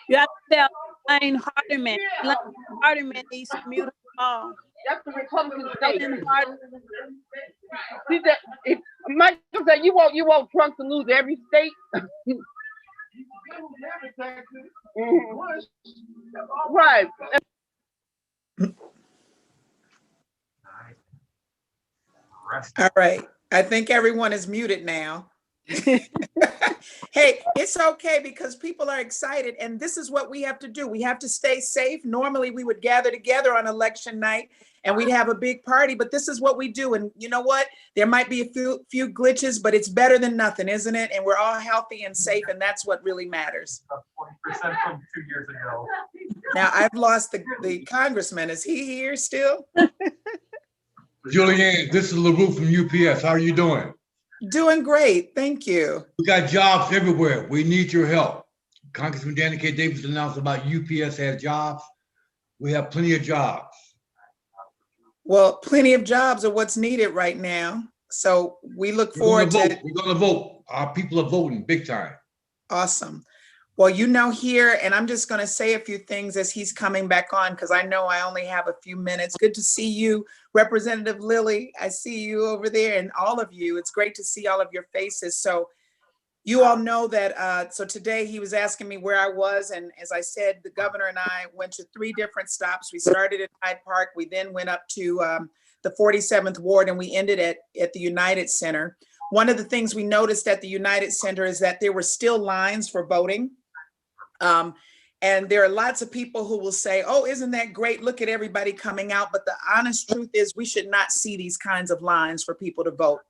You have to tell Elaine Hardeman. Elaine Hardeman needs to mute her phone. That's the Republican state. Elaine Hardeman. See that? If Michael said you want Trump to lose every state. Mhm. Right. All right. I think everyone is muted now. Hey, it's okay because people are excited and this is what we have to do. We have to stay safe. Normally we would gather together on election night and we'd have a big party, but this is what we do. And you know what? There might be a few glitches, but it's better than nothing, isn't it? And we're all healthy and safe, and that's what really matters. 20% from 2 years ago. Now I've lost the congressman. Is he here still? Julianne, this is LaRue from UPS. How are you doing? Doing great. Thank you. We got jobs everywhere. We need your help. Congressman Danny K. Davis announced about UPS has jobs. We have plenty of jobs. Well, plenty of jobs are what's needed right now. So we look forward to. We're going to vote. Our people are voting big time. Awesome. Well, you know, here, and I'm just going to say a few things as he's coming back on, because I know I only have a few minutes. Good to see you, Representative Lilly. I see you over there, and all of you. It's great to see all of your faces. So you all know that, so today he was asking me where I was, and as I said, the governor and I went to 3 different stops. We started at Hyde Park, we then went up to the 47th Ward, and we ended at the United Center. One of the things we noticed at the United Center is that there were still lines for voting. And there are lots of people who will say, oh, isn't that great? Look at everybody coming out. But the honest truth is we should not see these kinds of lines for people to vote.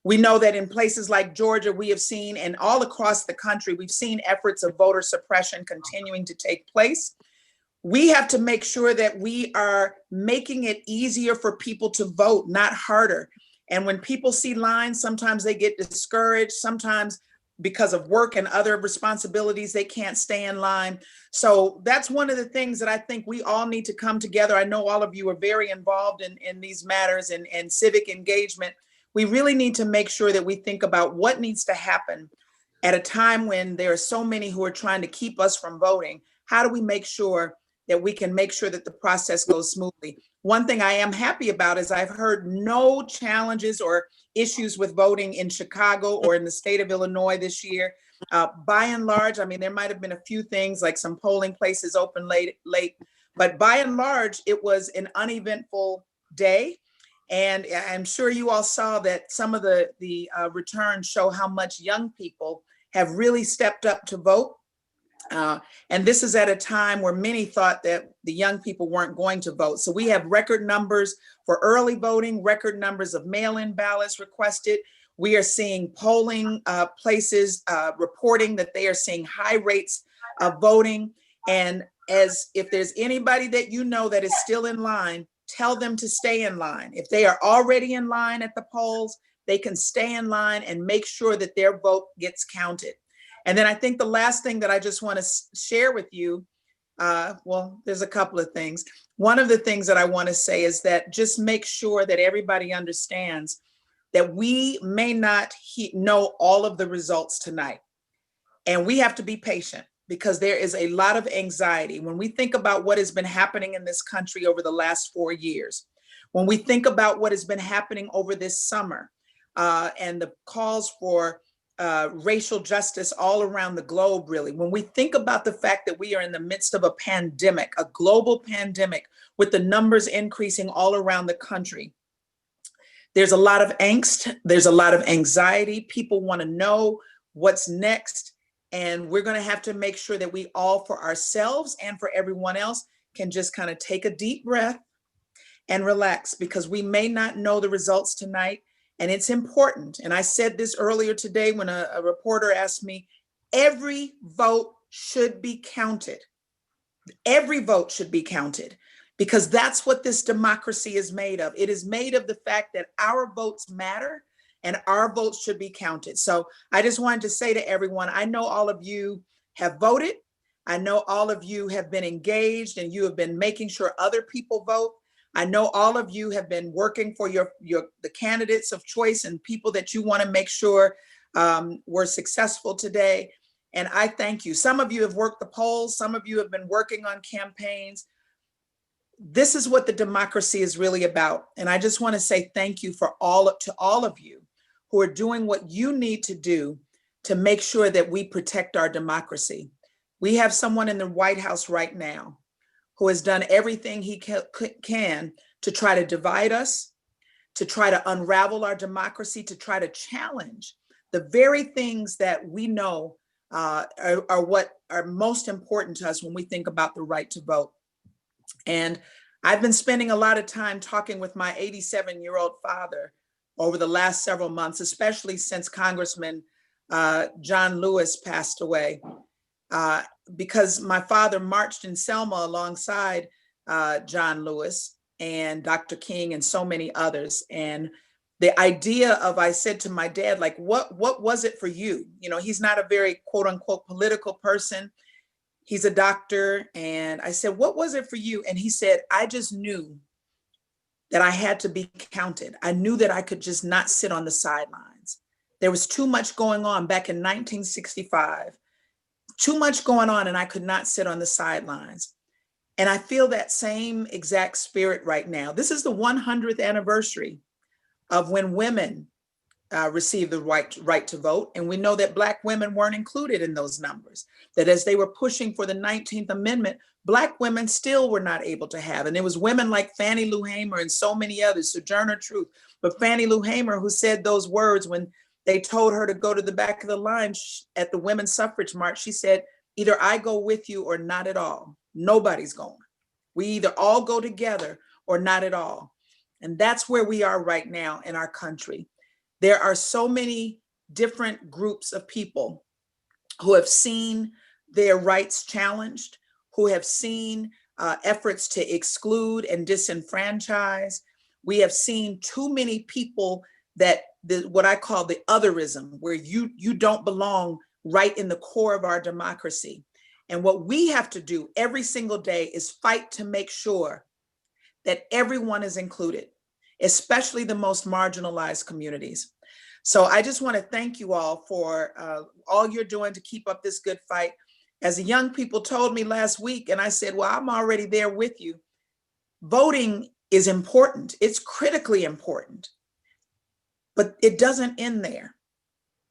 We know that in places like Georgia, we have seen, and all across the country, we've seen efforts of voter suppression continuing to take place. We have to make sure that we are making it easier for people to vote, not harder. And when people see lines, sometimes they get discouraged. Sometimes because of work and other responsibilities, they can't stay in line. So that's one of the things that I think we all need to come together. I know all of you are very involved in these matters and civic engagement. We really need to make sure that we think about what needs to happen at a time when there are so many who are trying to keep us from voting. How do we make sure that we can make sure that the process goes smoothly? One thing I am happy about is I've heard no challenges or issues with voting in Chicago or in the state of Illinois this year. By and large, I mean, there might have been a few things like some polling places open late, but by and large, it was an uneventful day. And I'm sure you all saw that some of the returns show how much young people have really stepped up to vote. And this is at a time where many thought that the young people weren't going to vote. So we have record numbers for early voting, record numbers of mail-in ballots requested. We are seeing polling places reporting that they are seeing high rates of voting. And as if there's anybody that you know that is still in line, tell them to stay in line. If they are already in line at the polls, they can stay in line and make sure that their vote gets counted. And then I think the last thing that I just want to share with you, well, there's a couple of things. One of the things that I want to say is that just make sure that everybody understands that we may not know all of the results tonight. And we have to be patient because there is a lot of anxiety. When we think about what has been happening in this country over the last 4 years, when we think about what has been happening over this summer and the calls for racial justice all around the globe, really. When we think about the fact that we are in the midst of a pandemic, a global pandemic, with the numbers increasing all around the country, there's a lot of angst, there's a lot of anxiety. People want to know what's next. And we're going to have to make sure that we all, for ourselves and for everyone else, can just kind of take a deep breath and relax, because we may not know the results tonight. And it's important. And I said this earlier today when a reporter asked me, every vote should be counted. Every vote should be counted, because that's what this democracy is made of. It is made of the fact that our votes matter and our votes should be counted. So I just wanted to say to everyone, I know all of you have voted. I know all of you have been engaged and you have been making sure other people vote. I know all of you have been working for the candidates of choice and people that you want to make sure were successful today. And I thank you. Some of you have worked the polls. Some of you have been working on campaigns. This is what the democracy is really about. And I just want to say thank you to all of you who are doing what you need to do to make sure that we protect our democracy. We have someone in the White House right now who has done everything he can to try to divide us, to try to unravel our democracy, to try to challenge the very things that we know are what are most important to us when we think about the right to vote. And I've been spending a lot of time talking with my 87-year-old father over the last several months, especially since Congressman John Lewis passed away, because my father marched in Selma alongside John Lewis and Dr. King and so many others. And the idea of, I said to my dad, like, what was it for you? You know, he's not a very quote unquote political person. He's a doctor. And I said, what was it for you? And he said, I just knew that I had to be counted. I knew that I could just not sit on the sidelines. There was too much going on back in 1965, too much going on, and I could not sit on the sidelines. And I feel that same exact spirit right now. This is the 100th anniversary of when women received the right to vote. And we know that Black women weren't included in those numbers, that as they were pushing for the 19th Amendment, Black women still were not able to have. And it was women like Fannie Lou Hamer and so many others, Sojourner Truth, but Fannie Lou Hamer who said those words when they told her to go to the back of the line at the Women's Suffrage March. She said, either I go with you or not at all. Nobody's going. We either all go together or not at all. And that's where we are right now in our country. There are so many different groups of people who have seen their rights challenged, who have seen efforts to exclude and disenfranchise. We have seen too many people that what I call the otherism, where you don't belong right in the core of our democracy. And what we have to do every single day is fight to make sure that everyone is included, especially the most marginalized communities. So I just want to thank you all for all you're doing to keep up this good fight. As the young people told me last week, and I said, well, I'm already there with you. Voting is important. It's critically important, but it doesn't end there.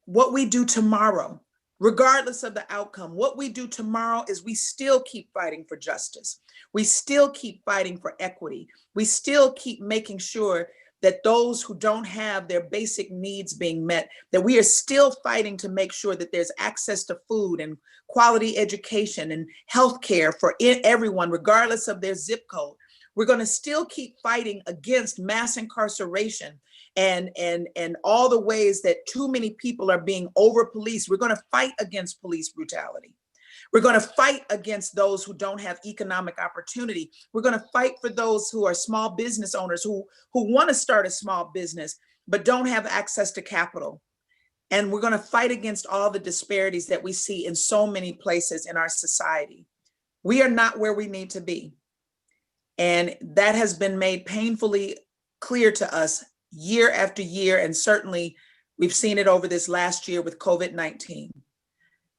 What we do tomorrow, regardless of the outcome, what we do tomorrow is we still keep fighting for justice. We still keep fighting for equity. We still keep making sure that those who don't have their basic needs being met, that we are still fighting to make sure that there's access to food and quality education and healthcare for everyone, regardless of their zip code. We're going to still keep fighting against mass incarceration and all the ways that too many people are being over-policed. We're going to fight against police brutality. We're going to fight against those who don't have economic opportunity. We're going to fight for those who are small business owners who want to start a small business but don't have access to capital. And we're going to fight against all the disparities that we see in so many places in our society. We are not where we need to be. And that has been made painfully clear to us year after year. And certainly we've seen it over this last year with COVID-19.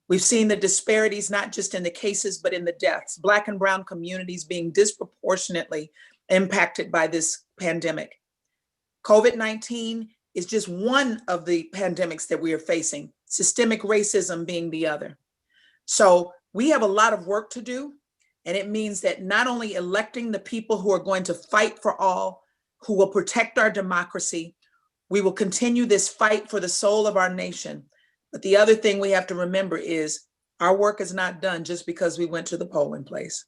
We've seen the disparities, not just in the cases, but in the deaths, Black and brown communities being disproportionately impacted by this pandemic. COVID-19 is just one of the pandemics that we are facing, systemic racism being the other. So we have a lot of work to do. And it means that not only electing the people who are going to fight for all, who will protect our democracy, we will continue this fight for the soul of our nation. But the other thing we have to remember is our work is not done just because we went to the polling place.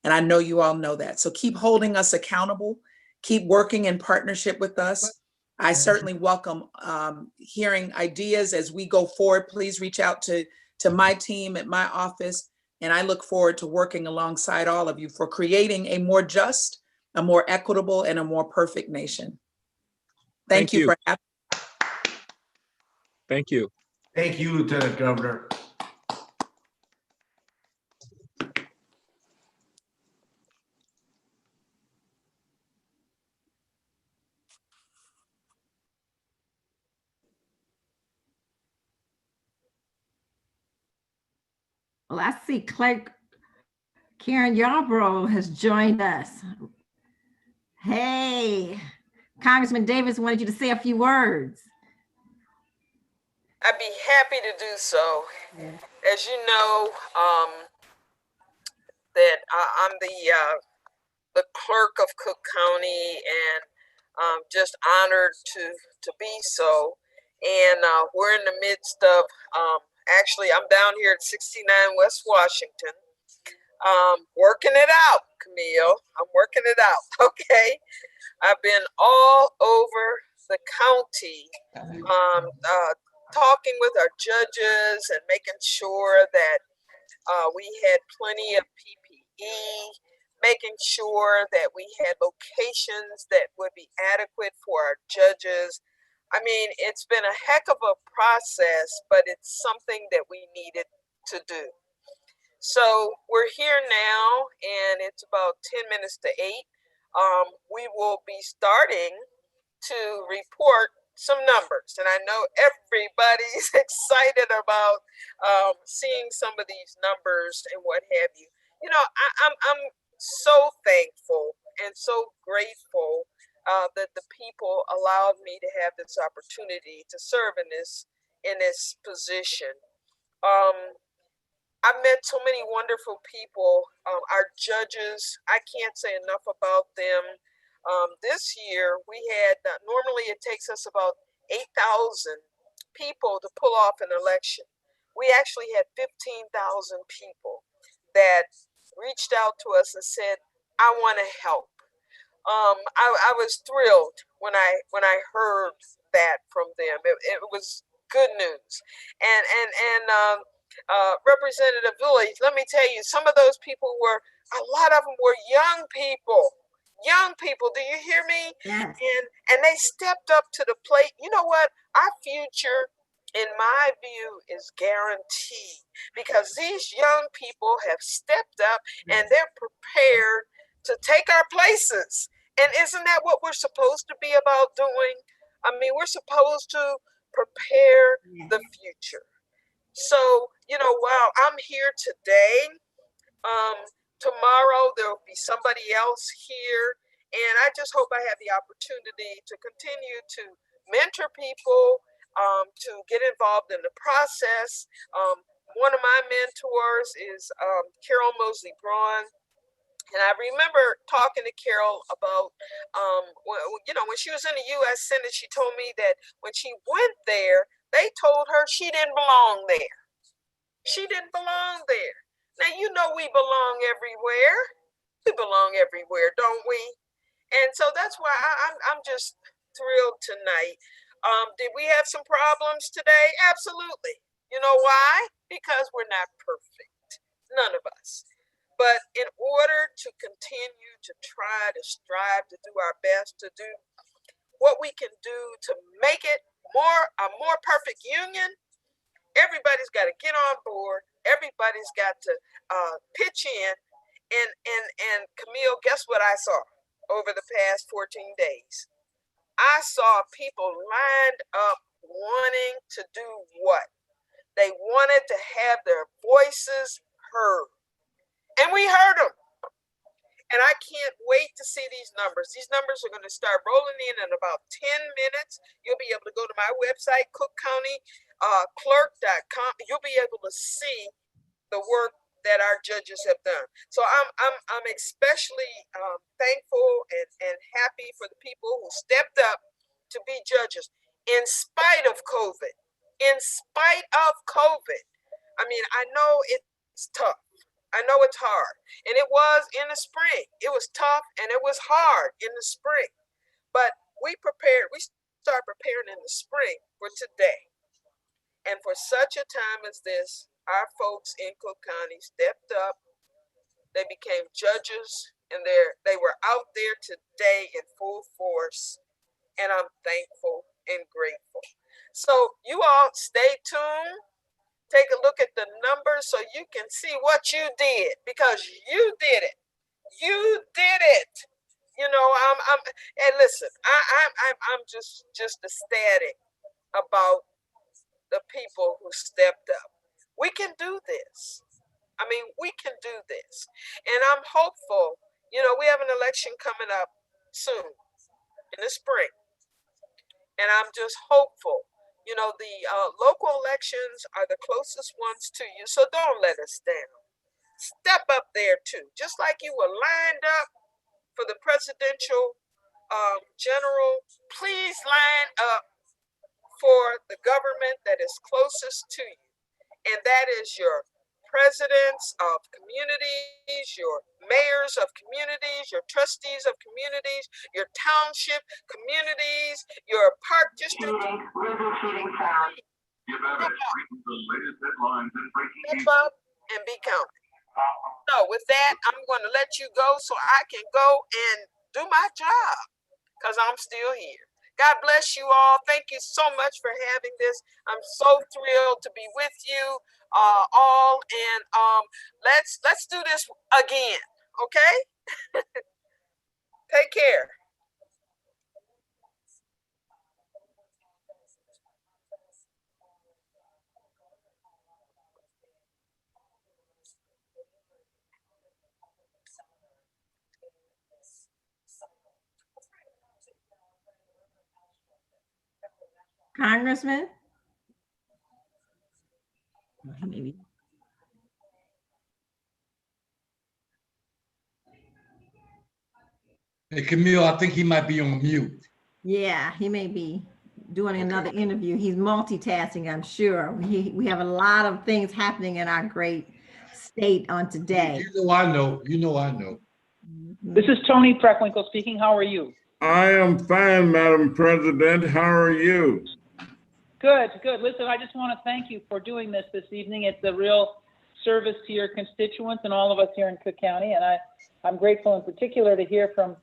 And I know you all know that. So keep holding us accountable, keep working in partnership with us. I certainly welcome hearing ideas as we go forward. Please reach out to my team at my office. And I look forward to working alongside all of you for creating a more just, a more equitable, and a more perfect nation. Thank you for having me. Thank you. Thank you, Lieutenant Governor. Well, I see Clerk Karen Yarbrough has joined us. Hey, Congressman Davis wanted you to say a few words. I'd be happy to do so. As you know, that I'm the clerk of Cook County, and Just honored to be so. And we're in the midst of, actually, I'm down here at 69 West Washington, working it out, Camille. I'm working it out, okay? I've been all over the county, talking with our judges and making sure that we had plenty of PPE, making sure that we had locations that would be adequate for our judges. I mean, it's been a heck of a process, but it's something that we needed to do. So we're here now, and it's about 10 minutes to 8. We will be starting to report some numbers, and I know everybody's excited about seeing some of these numbers and what have you. You know, I'm so thankful and so grateful that the people allowed me to have this opportunity to serve in this position. I've met so many wonderful people. Our judges, I can't say enough about them. This year, we had, normally it takes us about 8,000 people to pull off an election. We actually had 15,000 people that reached out to us and said, I want to help. I was thrilled when I heard that from them. It was good news. Representative Village, let me tell you, some of those people were, a lot of them were young people. Young people, do you hear me? Yes. And they stepped up to the plate. You know what? Our future, in my view, is guaranteed because these young people have stepped up and they're prepared to take our places. And isn't that what we're supposed to be about doing? I mean, we're supposed to prepare the future. So, you know, while I'm here today, tomorrow there will be somebody else here. And I just hope I have the opportunity to continue to mentor people, to get involved in the process. One of my mentors is Carol Mosley Braun. And I remember talking to Carol about, when she was in the U.S. Senate, she told me that when she went there, they told her she didn't belong there. She didn't belong there. Now, you know, we belong everywhere. We belong everywhere, don't we? And so that's why I'm just thrilled tonight. Did we have some problems today? Absolutely. You know why? Because we're not perfect. None of us. But in order to continue to try to strive to do our best, to do what we can do to make it a more perfect union, everybody's got to get on board. Everybody's got to pitch in. And Camille, guess what I saw over the past 14 days? I saw people lined up wanting to do what? They wanted to have their voices heard. And we heard them. And I can't wait to see these numbers. These numbers are going to start rolling in about 10 minutes. You'll be able to go to my website, cookcountyclerk.com. You'll be able to see the work that our judges have done. So I'm especially thankful and happy for the people who stepped up to be judges in spite of COVID. In spite of COVID. I mean, I know it's tough. I know it's hard. And it was in the spring. It was tough and it was hard in the spring. But we start preparing in the spring for today. And for such a time as this, our folks in Cook County stepped up. They became judges and they were out there today in full force. And I'm thankful and grateful. So you all stay tuned. Take a look at the numbers so you can see what you did, because you did it. You did it. You know, and listen, I'm just ecstatic about the people who stepped up. We can do this. I mean, we can do this. And I'm hopeful. You know, we have an election coming up soon in the spring. And I'm just hopeful. You know, the local elections are the closest ones to you, so don't let us down. Step up there too, just like you were lined up for the presidential General, please line up for the government that is closest to you. And that is your presidents of communities, your mayors of communities, your trustees of communities, your township communities, your park district. Step up and be counted. So with that, I'm going to let you go so I can go and do my job because I'm still here. God bless you all. Thank you so much for having this. I'm so thrilled to be with you all, and let's do this again. Okay? Take care. Congressman? Maybe. Hey, Camille, I think he might be on mute. Yeah, he may be doing another interview. He's multitasking, I'm sure. We have a lot of things happening in our great state on today. You know I know. You know I know. This is Tony Preckwinkle speaking. How are you? I am fine, Madam President. How are you? Good, good. Listen, I just want to thank you for doing this evening. It's a real service to your constituents and all of us here in Cook County. And I'm grateful in particular to hear from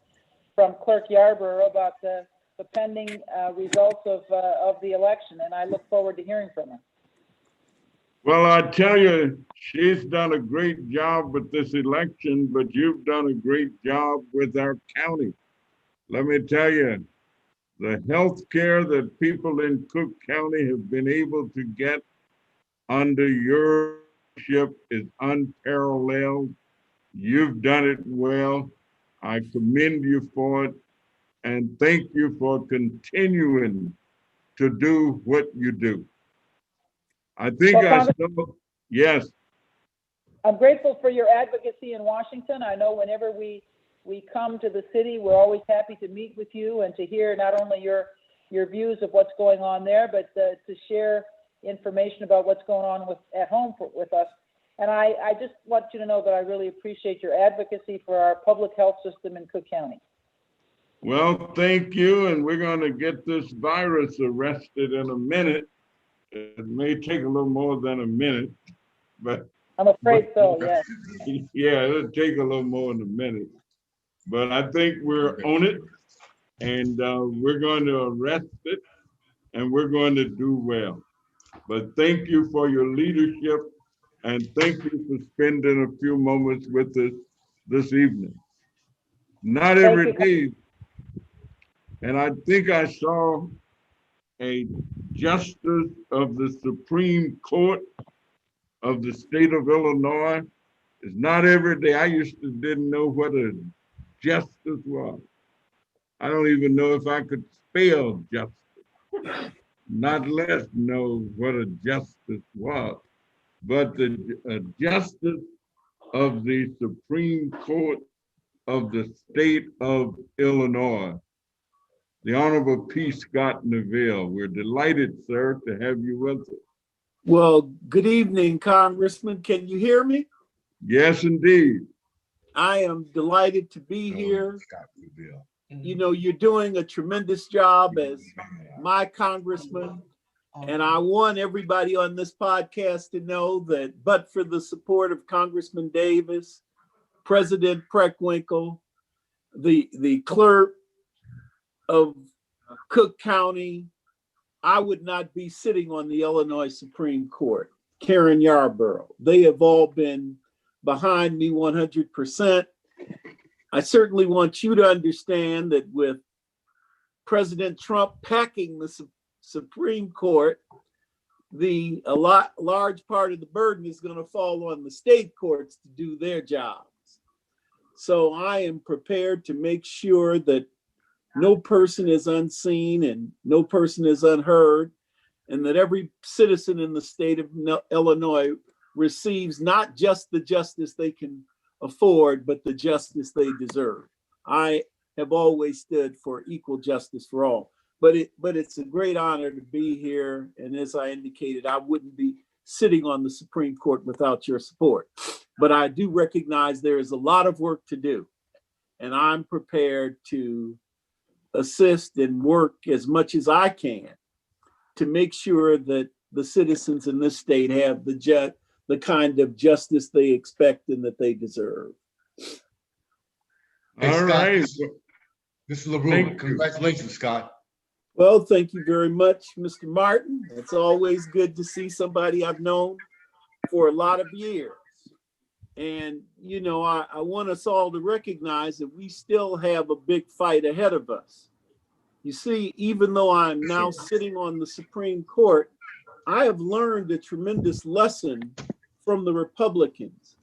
Clerk Yarborough about the pending results of the election. And I look forward to hearing from her. Well, I tell you, she's done a great job with this election, but you've done a great job with our county. Let me tell you, the health care that people in Cook County have been able to get under your leadership is unparalleled. You've done it well. I commend you for it. And thank you for continuing to do what you do. I think yes. I'm grateful for your advocacy in Washington. I know whenever we come to the city, we're always happy to meet with you and to hear not only your views of what's going on there, but to share information about what's going on at home with us. And I just want you to know that I really appreciate your advocacy for our public health system in Cook County. Well, thank you. And we're going to get this virus arrested in a minute. It may take a little more than a minute, but I'm afraid so, yes. Yeah, it'll take a little more than a minute. But I think we're on it, and we're going to arrest it, and we're going to do well. But thank you for your leadership, and thank you for spending a few moments with us this evening. Not every day, and I think I saw a justice of the Supreme Court of the state of Illinois. It's not every day. I didn't know what a justice was. I don't even know if I could spell justice, not less know what a justice was. But the justice of the Supreme Court of the state of Illinois, the Honorable P. Scott Neville. We're delighted, sir, to have you with us. Well, good evening, Congressman. Can you hear me? Yes, indeed. I am delighted to be here. You know, you're doing a tremendous job as my congressman. And I want everybody on this podcast to know that but for the support of Congressman Davis, President Preckwinkle, the clerk of Cook County, I would not be sitting on the Illinois Supreme Court. Karen Yarborough, they have all been behind me 100%. I certainly want you to understand that with President Trump packing the Supreme Court, large part of the burden is going to fall on the state courts to do their jobs. So I am prepared to make sure that no person is unseen and no person is unheard, and that every citizen in the state of Illinois receives not just the justice they can afford, but the justice they deserve. I have always stood for equal justice for all. But it's a great honor to be here. And as I indicated, I wouldn't be sitting on the Supreme Court without your support. But I do recognize there is a lot of work to do. And I'm prepared to assist and work as much as I can to make sure that the citizens in this state have the kind of justice they expect and that they deserve. Hey, All Scott, right. this is LaRue. Congratulations, Scott. Well, thank you very much, Mr. Martin. It's always good to see somebody I've known for a lot of years. And, you know, I want us all to recognize that we still have a big fight ahead of us. You see, even though I'm now sitting on the Supreme Court, I have learned a tremendous lesson from the Republicans,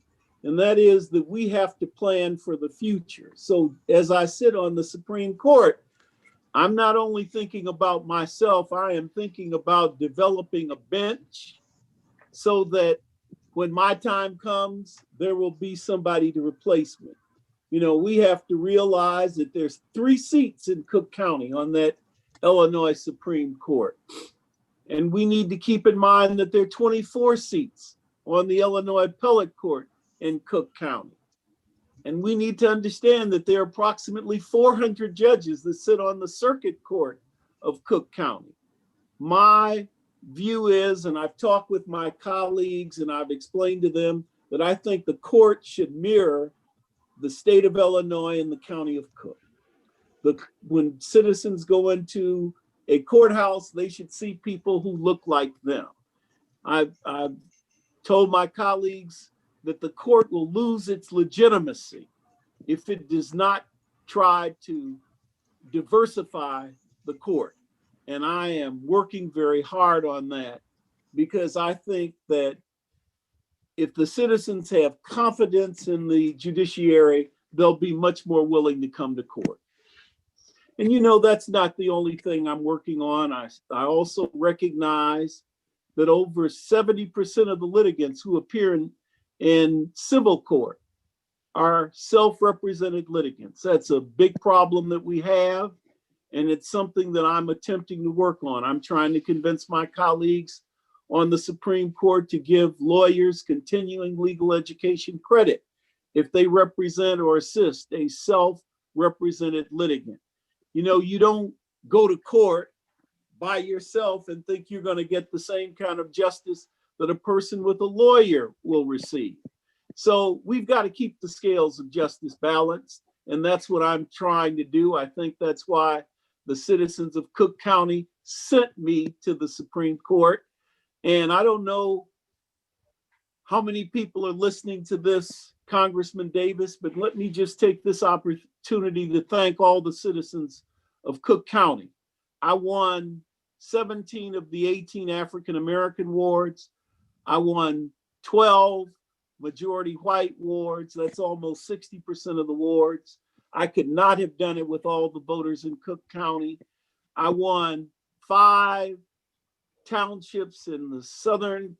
and that is that we have to plan for the future. So as I sit on the Supreme Court, I'm not only thinking about myself, I am thinking about developing a bench so that when my time comes, there will be somebody to replace me. You know, we have to realize that there's 3 seats in Cook County on that Illinois Supreme Court. And we need to keep in mind that there are 24 seats on the Illinois Appellate Court in Cook County. And we need to understand that there are approximately 400 judges that sit on the Circuit Court of Cook County. My view is, and I've talked with my colleagues and I've explained to them that I think the court should mirror the state of Illinois and the county of Cook. When citizens go into a courthouse, they should see people who look like them. I've told my colleagues that the court will lose its legitimacy if it does not try to diversify the court. And I am working very hard on that because I think that if the citizens have confidence in the judiciary, they'll be much more willing to come to court. And you know, that's not the only thing I'm working on. I also recognize that over 70% of the litigants who appear in civil court are self-represented litigants. That's a big problem that we have, and it's something that I'm attempting to work on. I'm trying to convince my colleagues on the Supreme Court to give lawyers continuing legal education credit if they represent or assist a self-represented litigant. You know, you don't go to court by yourself and think you're going to get the same kind of justice that a person with a lawyer will receive. So we've got to keep the scales of justice balanced, and that's what I'm trying to do. I think that's why the citizens of Cook County sent me to the Supreme Court. And I don't know how many people are listening to this, Congressman Davis, but let me just take this opportunity to thank all the citizens of Cook County. I won 17 of the 18 African-American wards. I won 12 majority white wards. That's almost 60% of the wards. I could not have done it with all the voters in Cook County. I won 5 townships in the southern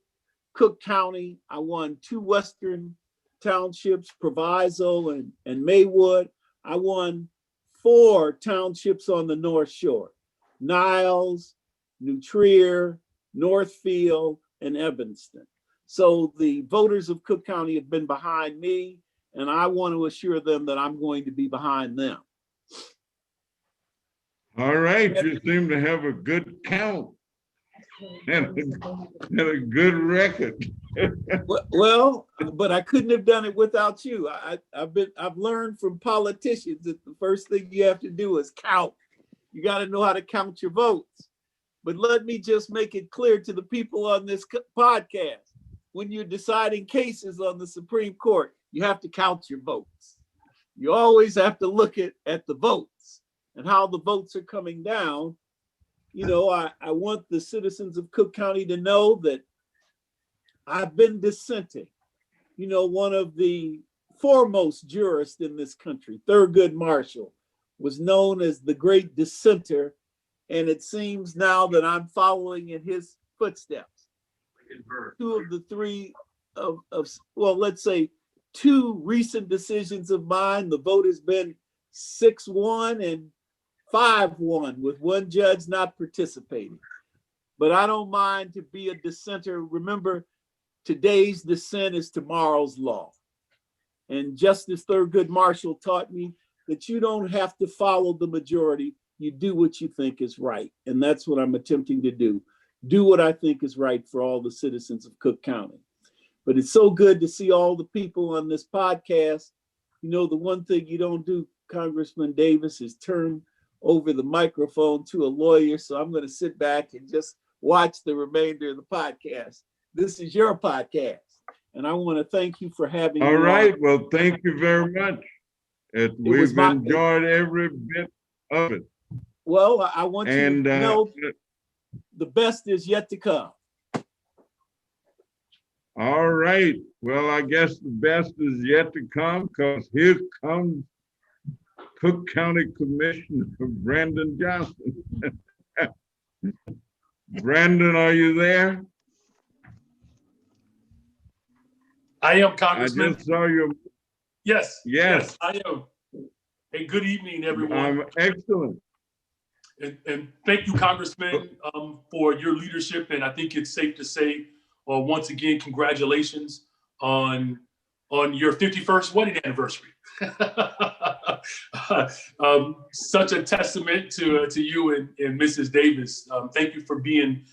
Cook County. I won 2 western townships, Proviso and Maywood. I won 4 townships on the North Shore, Niles, New Trier, Northfield, and Evanston. So the voters of Cook County have been behind me, and I want to assure them that I'm going to be behind them. All right, you seem to have a good count and a good record. Well, but I couldn't have done it without you. I've learned from politicians that the first thing you have to do is count. You got to know how to count your votes. But let me just make it clear to the people on this podcast, when you're deciding cases on the Supreme Court, you have to count your votes. You always have to look at the votes and how the votes are coming down. You know, I want the citizens of Cook County to know that I've been dissenting. You know, one of the foremost jurists in this country, Thurgood Marshall, was known as the great dissenter. And it seems now that I'm following in his footsteps. 2 of the 3 well, let's say 2 recent decisions of mine, the vote has been 6-1 and 5-1 with one judge not participating. But I don't mind to be a dissenter. Remember, today's dissent is tomorrow's law. And Justice Thurgood Marshall taught me that you don't have to follow the majority. You do what you think is right. And that's what I'm attempting to do. Do what I think is right for all the citizens of Cook County. But it's so good to see all the people on this podcast. You know, the one thing you don't do, Congressman Davis, is turn over the microphone to a lawyer. So I'm going to sit back and just watch the remainder of the podcast. This is your podcast. And I want to thank you for having me. All right. Well, thank you very much. We've enjoyed every bit of it. Well, I want you to know the best is yet to come. All right. Well, I guess the best is yet to come, because here comes Cook County Commissioner Brandon Johnson. Brandon, are you there? I am, Congressman. I just saw you. Yes. Yes. I am. Hey, good evening, everyone. Excellent. And thank you, Congressman, for your leadership. And I think it's safe to say, once again, congratulations on your 51st wedding anniversary. Such a testament to you and Mrs. Davis. Thank you for being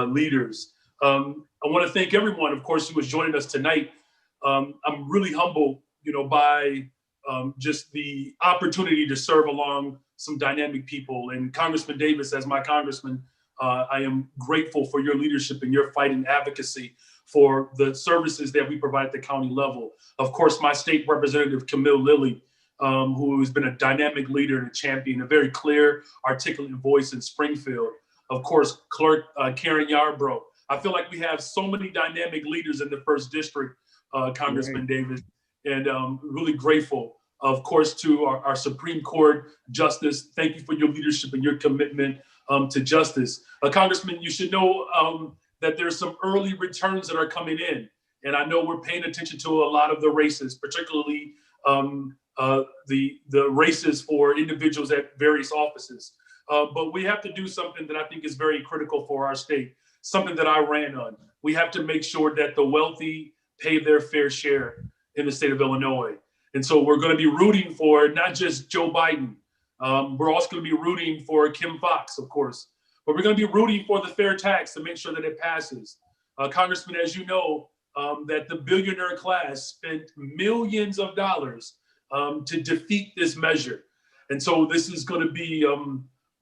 leaders. I want to thank everyone, of course, who is joining us tonight. I'm really humbled, by just the opportunity to serve along some dynamic people. And Congressman Davis, as my congressman, I am grateful for your leadership and your fight and advocacy for the services that we provide at the county level. Of course, my state representative, Camille Lilly, who has been a dynamic leader and a champion, a very clear, articulate voice in Springfield. Of course, Clerk Karen Yarbrough. I feel like we have so many dynamic leaders in the 1st District, Congressman Davis, and really grateful, of course, to our Supreme Court Justice. Thank you for your leadership and your commitment to justice. Congressman, you should know that there's some early returns that are coming in. And I know we're paying attention to a lot of the races, particularly the races for individuals at various offices. But we have to do something that I think is very critical for our state, something that I ran on. We have to make sure that the wealthy pay their fair share in the state of Illinois. And so we're going to be rooting for not just Joe Biden. We're also going to be rooting for Kim Foxx, of course. But we're going to be rooting for the fair tax to make sure that it passes. Congressman, as you know, that the billionaire class spent millions of dollars to defeat this measure. And so this is going to be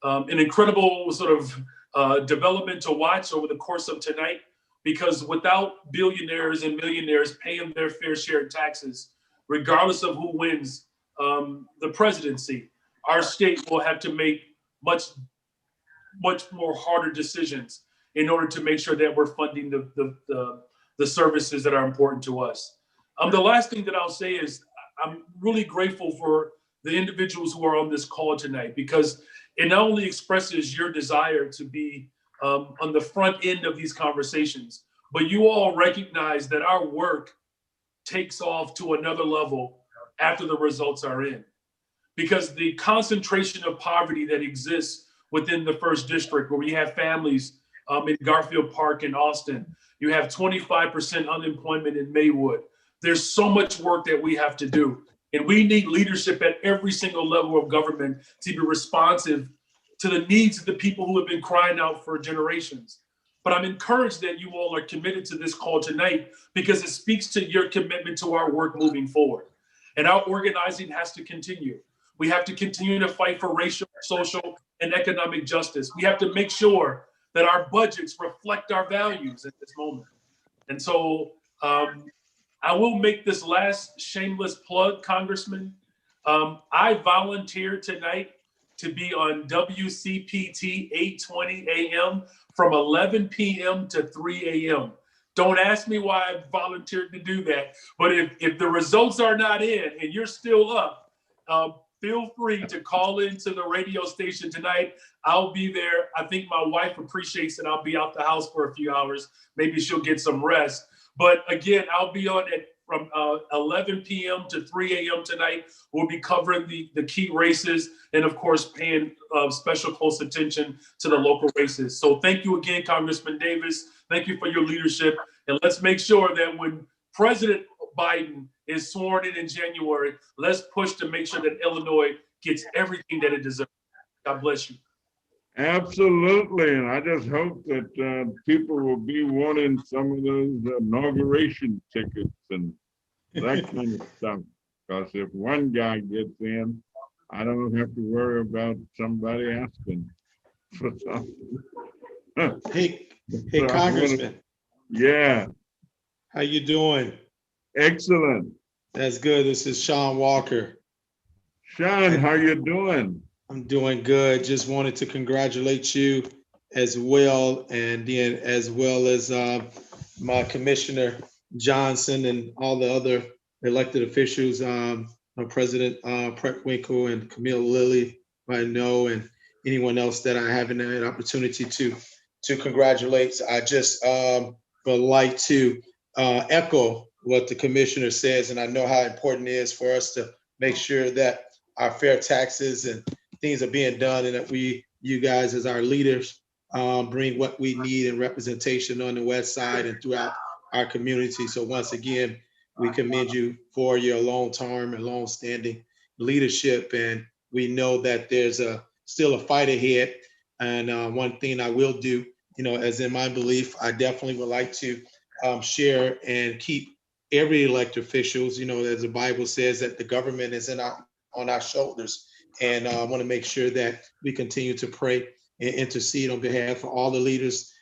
an incredible sort of development to watch over the course of tonight, because without billionaires and millionaires paying their fair share of taxes, regardless of who wins the presidency, our state will have to make much more harder decisions in order to make sure that we're funding the services that are important to us. The last thing that I'll say is I'm really grateful for the individuals who are on this call tonight, because it not only expresses your desire to be on the front end of these conversations, but you all recognize that our work takes off to another level after the results are in. Because the concentration of poverty that exists within the 1st District, where we have families in Garfield Park and Austin, you have 25% unemployment in Maywood. There's so much work that we have to do. And we need leadership at every single level of government to be responsive to the needs of the people who have been crying out for generations. But I'm encouraged that you all are committed to this call tonight, because it speaks to your commitment to our work moving forward. And our organizing has to continue. We have to continue to fight for racial, social, and economic justice. We have to make sure that our budgets reflect our values at this moment. And so I will make this last shameless plug, Congressman. I volunteered tonight to be on WCPT 820 AM from 11 p.m. to 3 a.m. Don't ask me why I volunteered to do that. But if the results are not in and you're still up, feel free to call into the radio station tonight. I'll be there. I think my wife appreciates it. I'll be out the house for a few hours. Maybe she'll get some rest. But again, I'll be on from 11 p.m. to 3 a.m. tonight. We'll be covering the key races and, of course, paying special close attention to the local races. So thank you again, Congressman Davis. Thank you for your leadership. And let's make sure that when President Biden is sworn in January, let's push to make sure that Illinois gets everything that it deserves. God bless you. Absolutely, and I just hope that people will be wanting some of those inauguration tickets and that kind of stuff. Because if one guy gets in, I don't have to worry about somebody asking for something. Hey, So Congressman. Yeah. How you doing? Excellent. That's good. This is Sean Walker. Sean, how you doing? I'm doing good. Just wanted to congratulate you as well, and then as well as my Commissioner Johnson and all the other elected officials, President Preckwinkle and Camille Lilly, I know, and anyone else that I haven't had an opportunity to congratulate. I just would like to echo what the commissioner says, and I know how important it is for us to make sure that our fair taxes and things are being done, and that you guys as our leaders bring what we need in representation on the West Side and throughout our community. So once again, we commend you for your long-term and long-standing leadership, and we know that there's still a fight ahead. And one thing I will do, as in my belief, I definitely would like to share and keep every elected officials, as the Bible says, that the government is on our shoulders. And I want to make sure that we continue to pray and intercede on behalf of all the leaders,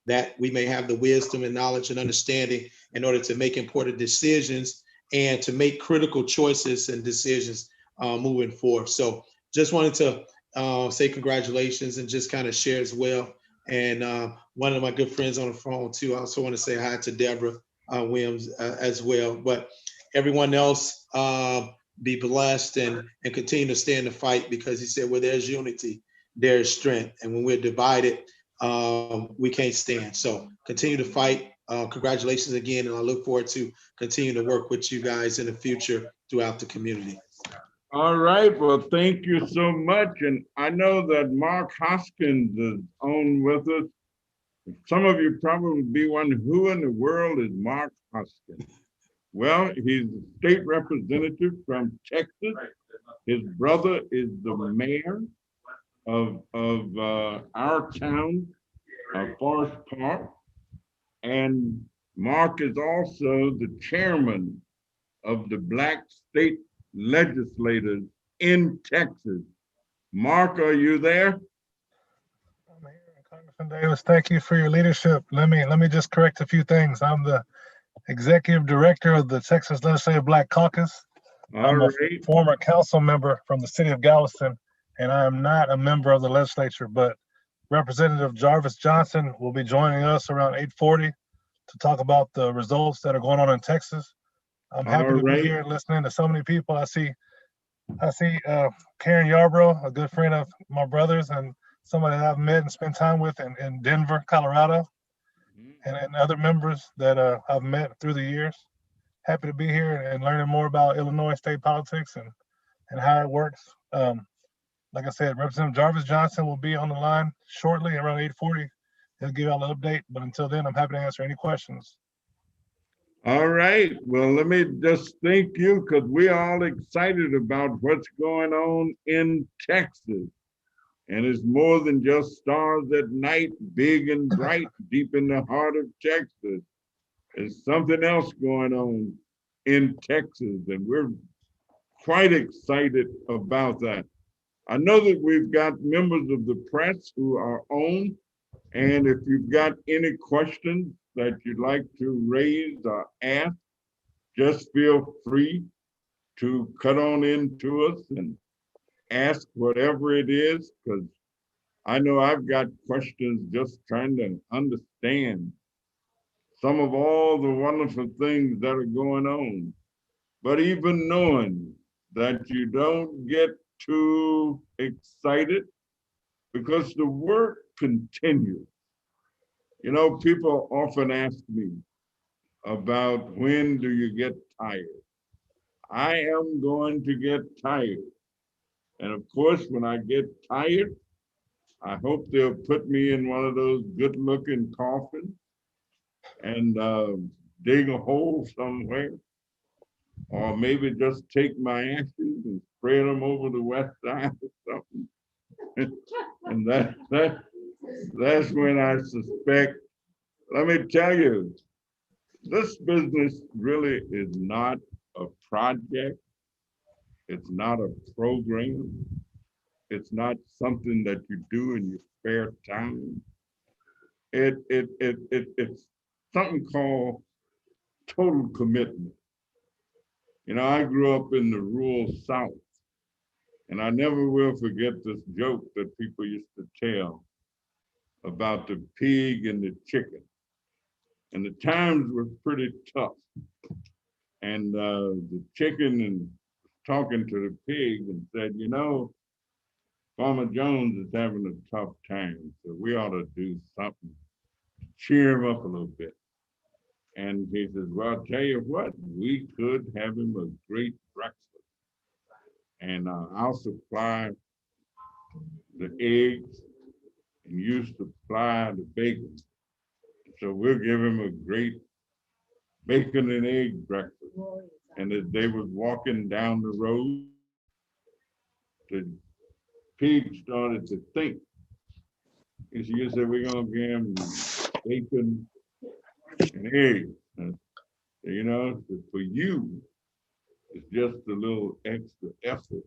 that we may have the wisdom and knowledge and understanding in order to make important decisions and to make critical choices and decisions moving forward. So just wanted to say congratulations and just kind of share as well. And one of my good friends on the phone too, I also want to say hi to Deborah Williams as well. But everyone else, be blessed and continue to stay in the fight, because he said, where there's unity, there's strength. And when we're divided, we can't stand. So continue to fight. Congratulations again. And I look forward to continue to work with you guys in the future throughout the community. All right. Well, thank you so much. And I know that Mark Hoskins is on with us. Some of you probably be wondering, who in the world is Mark Hoskins? Well, he's a state representative from Texas. His brother is the mayor of our town, Forest Park. And Mark is also the chairman of the Black State Legislators in Texas. Mark, are you there? Congressman Davis, thank you for your leadership. Let me just correct a few things. I'm the executive director of the Texas Legislative Black Caucus. I'm a former council member from the city of Galveston, and I am not a member of the legislature, but Representative Jarvis Johnson will be joining us around 8:40 to talk about the results that are going on in Texas. I'm happy to be here listening to so many people. I see Karen Yarbrough, a good friend of my brother's and somebody that I've met and spent time with in Denver, Colorado, and other members that I've met through the years. Happy to be here and learning more about Illinois state politics and how it works. Like I said, Representative Jarvis Johnson will be on the line shortly around 8:40. He'll give y'all an update, but until then, I'm happy to answer any questions. All right. Well, let me just thank you, because we're all excited about what's going on in Texas. And it's more than just stars at night, big and bright, deep in the heart of Texas. There's something else going on in Texas, and we're quite excited about that. I know that we've got members of the press who are on, and if you've got any questions that you'd like to raise or ask, just feel free to cut on into us and ask whatever it is, because I know I've got questions just trying to understand some of all the wonderful things that are going on. But even knowing that you don't get too excited, because the work continues. People often ask me, about when do you get tired. I am going to get tired. And of course, when I get tired, I hope they'll put me in one of those good-looking coffins and dig a hole somewhere, or maybe just take my ashes and spread them over the west side or something. And that's when I suspect. Let me tell you, this business really is not a project. It's not a program. It's not something that you do in your spare time. It's something called total commitment. You know, I grew up in the rural South, and I never will forget this joke that people used to tell about the pig and the chicken. And the times were pretty tough. And the chicken and talking to the pig and said, you know, Farmer Jones is having a tough time, so we ought to do something to cheer him up a little bit. And he says, well, I'll tell you what, we could have him a great breakfast. And I'll supply the eggs and you supply the bacon. So we'll give him a great bacon and egg breakfast. And as they was walking down the road, the pig started to think. And she said, we're gonna give him bacon and eggs. And, you know, for you, it's just a little extra effort.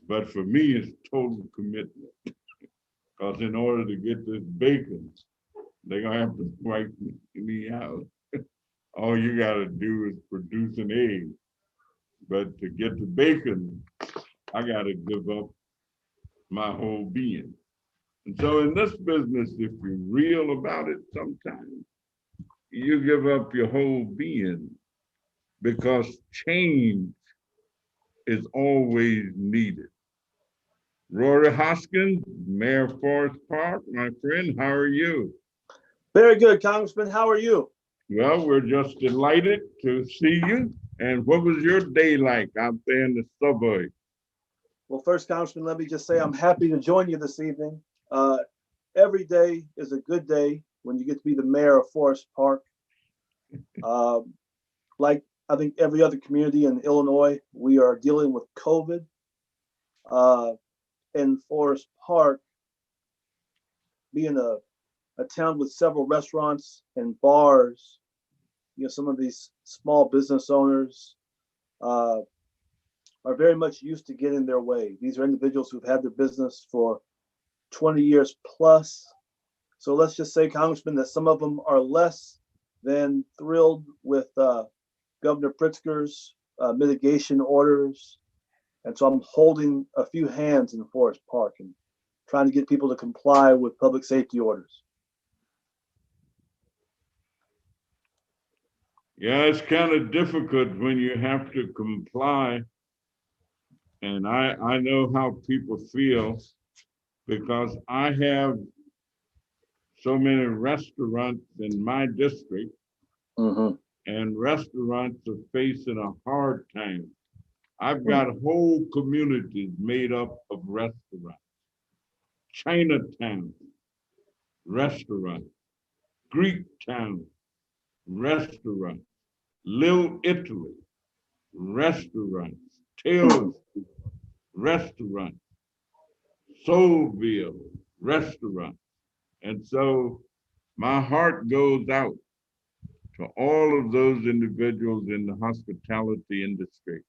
But for me, it's total commitment. Because in order to get this bacon, they're gonna have to wipe me out. All you gotta do is produce an egg. But to get the bacon, I gotta give up my whole being. And so in this business, if you're real about it, sometimes you give up your whole being because change is always needed. Rory Hoskins, Mayor of Forest Park, my friend, how are you? Very good, Congressman. How are you? Well, we're just delighted to see you. And what was your day like out there in the suburbs? Well, first, Congressman, let me just say I'm happy to join you this evening. Every day is a good day when you get to be the mayor of Forest Park. Like I think every other community in Illinois, we are dealing with COVID. In Forest Park, being a town with several restaurants and bars, you know, some of these small business owners are very much used to getting their way. These are individuals who've had their business for 20 years plus. So let's just say, Congressman, that some of them are less than thrilled with Governor Pritzker's mitigation orders. And so I'm holding a few hands in Forest Park and trying to get people to comply with public safety orders. Yeah, it's kind of difficult when you have to comply. And I know how people feel because I have so many restaurants in my district, and restaurants are facing a hard time. I've got whole communities made up of restaurants. Chinatown, restaurant. Greek town, restaurant. Little Italy, restaurants. Taylor Street, restaurant. Soulville, restaurant. And so my heart goes out to all of those individuals in the hospitality industry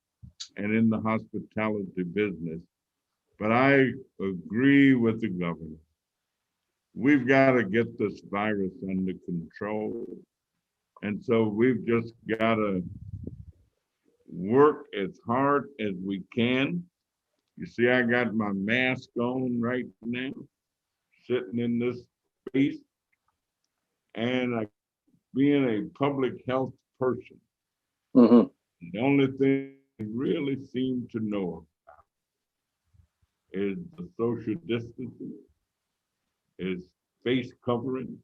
and in the hospitality business. But I agree with the governor. We've got to get this virus under control. And so we've just got to work as hard as we can. You see, I got my mask on right now, sitting in this space, and I, being a public health person, the only thing I really seem to know is the social distancing, is face covering,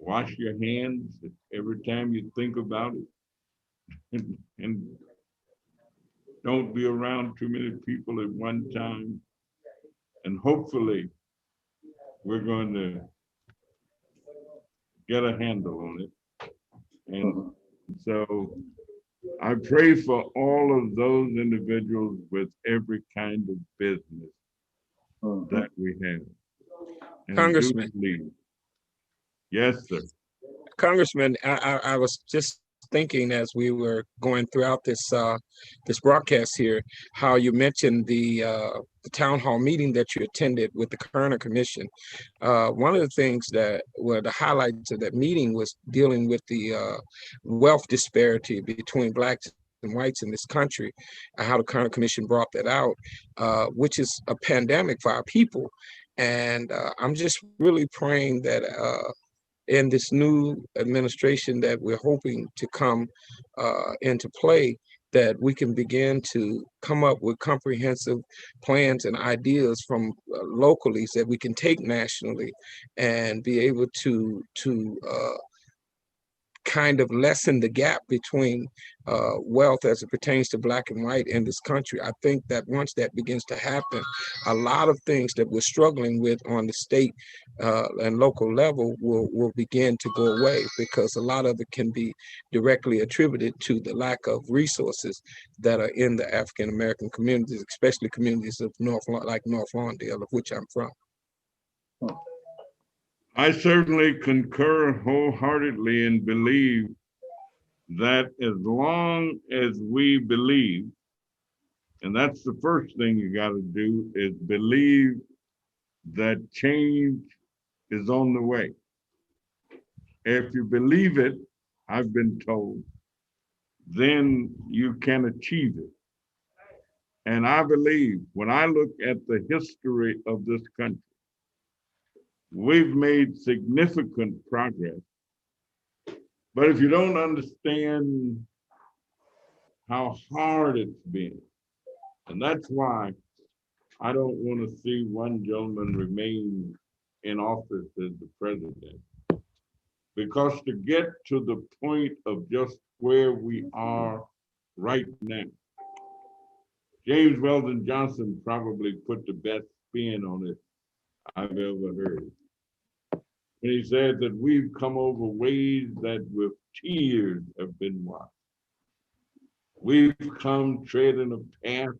Wash your hands every time you think about it. And don't be around too many people at one time. And hopefully, we're going to get a handle on it. And so I pray for all of those individuals with every kind of business that we have. And Congressman. Yes, sir. Congressman, I was just thinking as we were going throughout this broadcast here, how you mentioned the town hall meeting that you attended with the Kerner Commission. One of the things that were the highlights of that meeting was dealing with the wealth disparity between blacks and whites in this country, and how the Kerner Commission brought that out, which is a pandemic for our people. And I'm just really praying that in this new administration that we're hoping to come into play, that we can begin to come up with comprehensive plans and ideas from locally that we can take nationally and be able to kind of lessen the gap between wealth as it pertains to black and white in this country. I think that once that begins to happen, a lot of things that we're struggling with on the state and local level will begin to go away, because a lot of it can be directly attributed to the lack of resources that are in the African American communities, especially communities of North Lawndale, of which I'm from. I certainly concur wholeheartedly and believe that as long as we believe, and that's the first thing you got to do, is believe that change is on the way. If you believe it, I've been told, then you can achieve it. And I believe when I look at the history of this country, we've made significant progress. But if you don't understand how hard it's been, and that's why I don't want to see one gentleman remain in office as the president. Because to get to the point of just where we are right now, James Weldon Johnson probably put the best spin on it I've ever heard. And he said that we've come over ways that with tears have been washed. We've come treading a path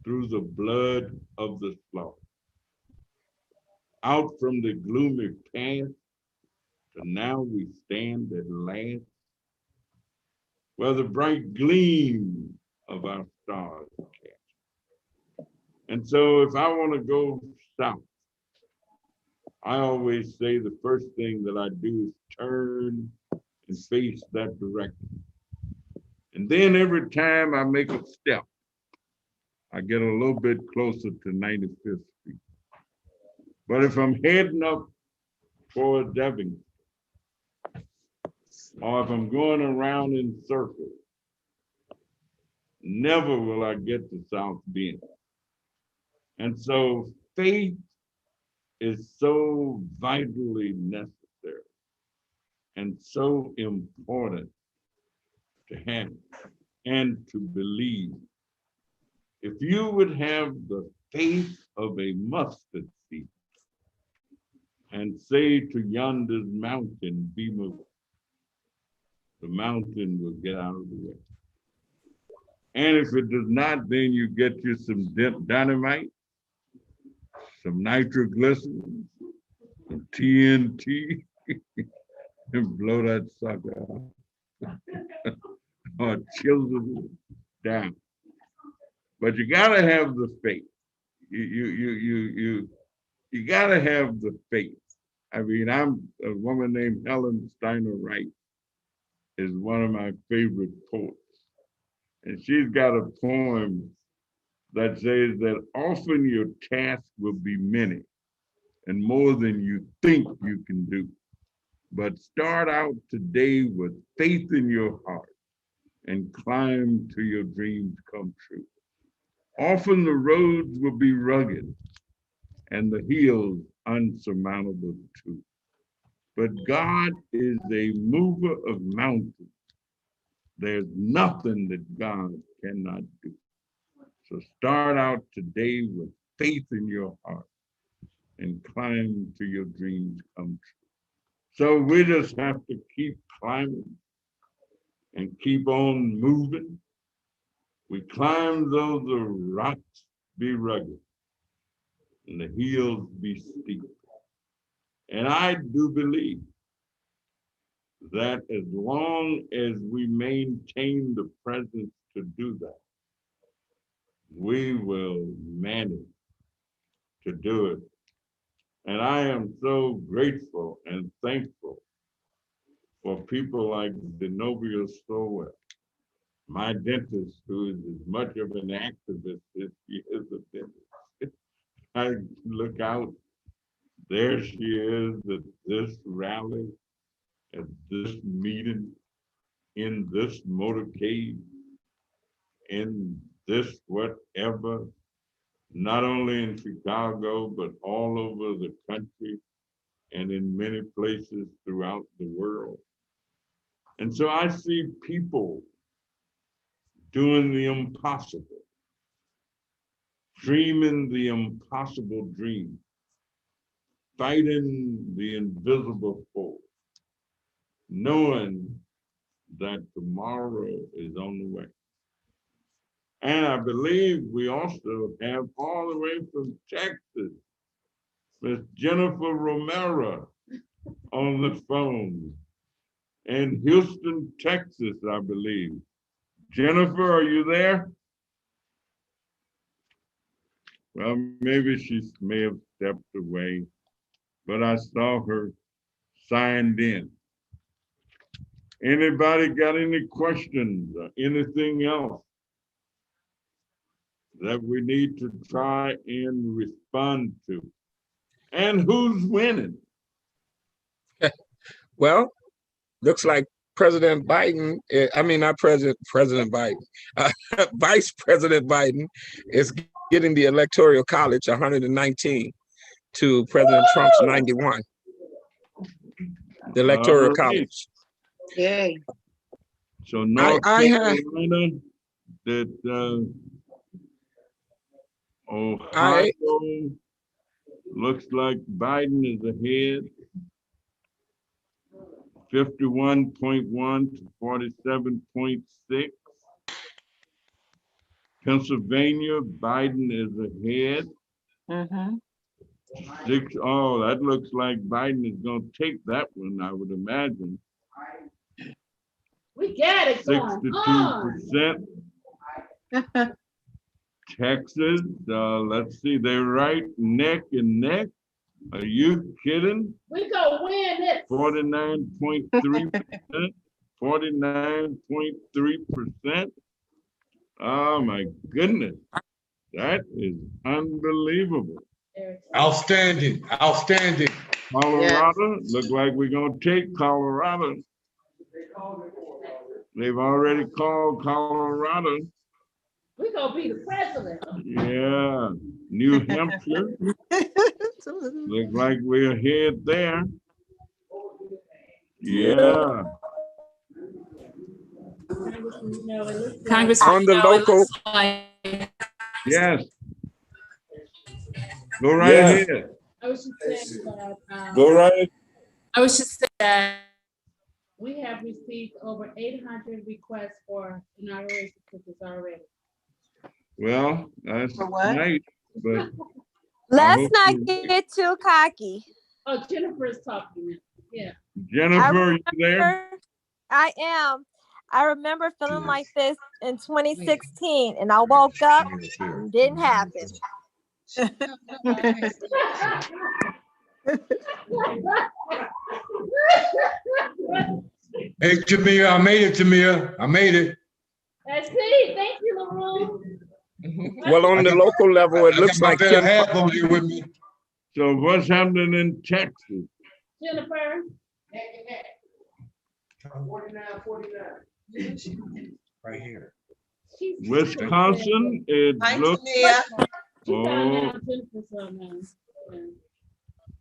through the blood of the slaughter. Out from the gloomy past to now we stand at last, where the bright gleam of our stars are cast. And so if I want to go south, I always say the first thing that I do is turn and face that direction. And then every time I make a step, I get a little bit closer to 95th Street. But if I'm heading up toward Devon, or if I'm going around in circles, never will I get to South Bend. And so faith is so vitally necessary and so important to have and to believe. If you would have the faith of a mustard seed and say to yonder mountain, be moved, the mountain will get out of the way. And if it does not, then you get you some dynamite, some nitroglycerin, some TNT, and blow that sucker out. Or chisel it down. But you gotta have the faith. You gotta have the faith. I mean, I'm a woman named Helen Steiner Wright is one of my favorite poets. And she's got a poem that says that often your task will be many and more than you think you can do. But start out today with faith in your heart and climb till your dreams come true. Often the roads will be rugged and the hills unsurmountable too. but God is a mover of mountains. There's nothing that God cannot do. So start out today with faith in your heart and climb to your dreams come true. So we just have to keep climbing and keep on moving. We climb though the rocks be rugged and the hills be steep. And I do believe that as long as we maintain the presence to do that, we will manage to do it. And I am so grateful and thankful for people like Zenobia Stowell, my dentist, who is as much of an activist as she is a dentist. I look out, there she is at this rally, at this meeting, in this motorcade, in this whatever, not only in Chicago, but all over the country and in many places throughout the world. And so I see people doing the impossible, dreaming the impossible dream, fighting the invisible foe, knowing that tomorrow is on the way. And I believe we also have all the way from Texas, Miss Jennifer Romero on the phone in Houston, Texas, I believe. Jennifer, are you there? Well, maybe she may have stepped away, but I saw her signed in. Anybody got any questions or anything else that we need to try and respond to? And who's winning? Well, looks like President Biden, not President Biden, Vice President Biden is getting the Electoral College 119 to President Trump's 91. The Electoral College. Yay. So North Carolina, that Ohio looks like Biden is ahead, 51.1 to 47.6. Pennsylvania, Biden is ahead. That looks like Biden is going to take that one, I would imagine. We got it. 62%. Texas, let's see, they're right neck and neck. Are you kidding? We gonna win it. 49.3%. 49.3%. Oh my goodness. That is unbelievable. Outstanding, outstanding. Colorado, look like we're gonna take Colorado. They've already called Colorado. We gonna be the president. Yeah, New Hampshire. Look like we're ahead there. Yeah. Congressman, on the local. Yes. Go right ahead. I was just saying that. Go right. I was just saying that we have received over 800 requests for inauguration tickets already. Well, that's nice, but let's not get too cocky. Oh, Jennifer's talking now. Yeah. Jennifer, are you there? I am. I remember feeling like this in 2016, and I woke up and it didn't happen. Hey, Tamir, I made it, Tamir. I made it. I see. Thank you, LaRue. Well, on the local level, it looks like half on here with me. So what's happening in Texas? Jennifer. 49. Right here. Wisconsin, it looks.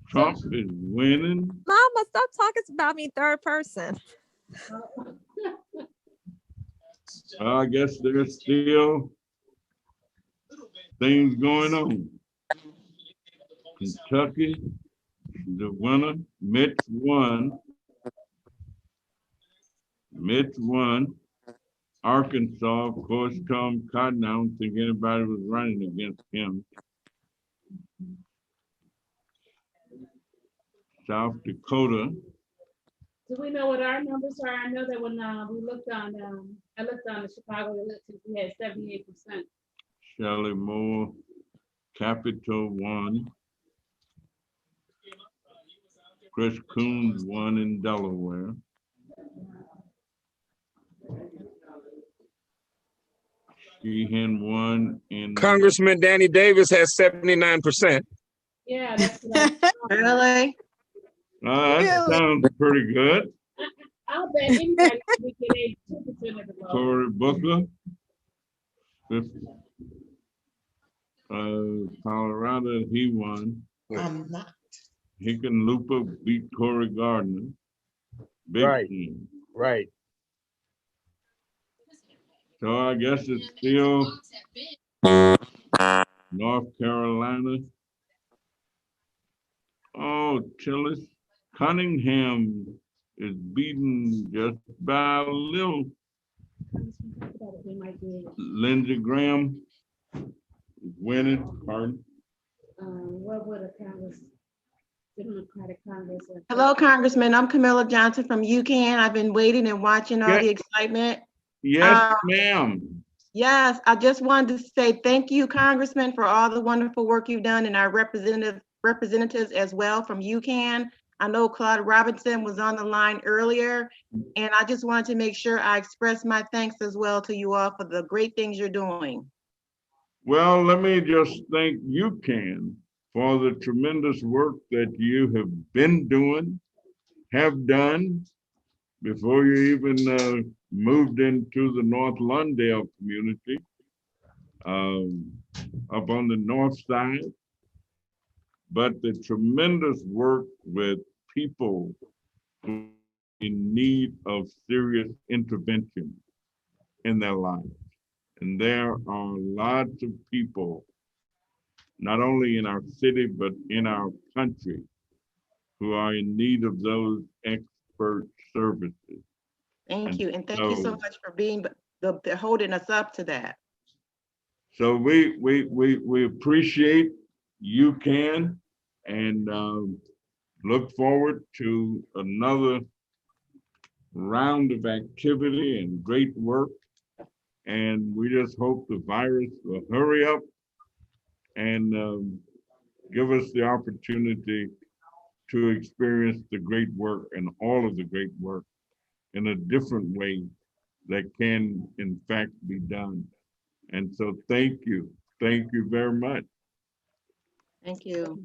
Trump is winning. Mama, stop talking about me third person. I guess there's still things going on. Kentucky, the winner, Mitch won. Mitch won. Arkansas, of course, Tom Cotton. I don't think anybody was running against him. South Dakota. Do we know what our numbers are? I know that when we looked on, I looked on the Chicago elections, we had 78%. Shelley Moore, Capitol won. Chris Coons won in Delaware. Sheehan won in. Congressman Danny Davis has 79%. Yeah, that's what Really? That sounds pretty good. I'll bet anybody can get 82% of the vote. Cory Booker. Colorado, he won. I'm not. Hickenlooper beat Corey Gardner. Big Right. team. Right. So I guess it's still North Carolina. Oh, Tillis. Cunningham is beaten just by a little. Lindsey Graham is winning. Pardon. What would a Democratic Congress? Hello, Congressman. I'm Camilla Johnson from UCAN. I've been waiting and watching all the excitement. Yes, ma'am. Yes, I just wanted to say thank you, Congressman, for all the wonderful work you've done, and our representatives as well from UCAN. I know Claude Robinson was on the line earlier, and I just wanted to make sure I express my thanks as well to you all for the great things you're doing. Well, let me just thank UCAN for the tremendous work that you have been doing, have done, before you even moved into the North Lawndale community, up on the north side. But the tremendous work with people who are in need of serious intervention in their lives. And there are lots of people, not only in our city, but in our country, who are in need of those expert services. Thank you, and thank you so much for being holding us up to that. So we appreciate UCAN and look forward to another round of activity and great work. And we just hope the virus will hurry up and give us the opportunity to experience the great work and all of the great work in a different way that can in fact be done. And so thank you very much. Thank you.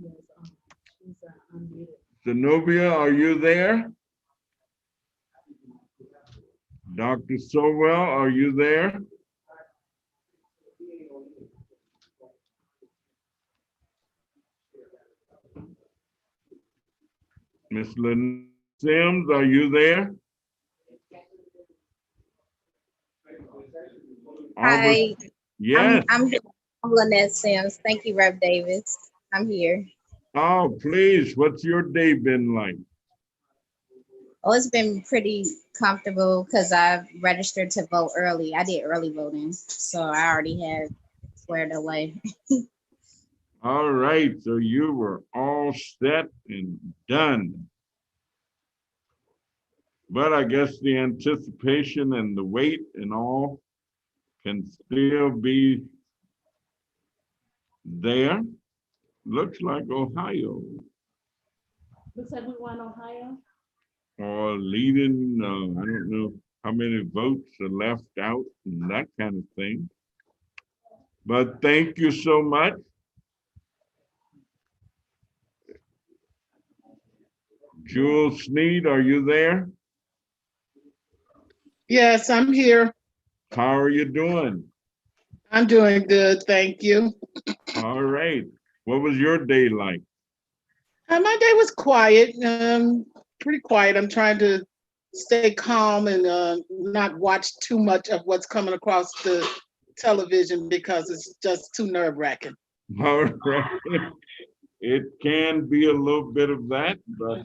Zenobia, are you there? Dr. Sowell, are you there? Miss Lynn Sims, are you there? Hi. Yes. I'm Lynette Sims. Thank you, Rev Davis. I'm here. Oh, please. What's your day been like? Oh, it's been pretty comfortable because I've registered to vote early. I did early voting, so I already had squared away. All right. So you were all set and done. But I guess the anticipation and the wait and all can still be there. Looks like Ohio. Looks like we won Ohio. Or leading, I don't know how many votes are left out and that kind of thing. But thank you so much. Jewel Sneed, are you there? Yes, I'm here. How are you doing? I'm doing good, thank you. All right. What was your day like? My day was quiet, pretty quiet. I'm trying to stay calm and not watch too much of what's coming across the television because it's just too nerve-wracking. All right. It can be a little bit of that, but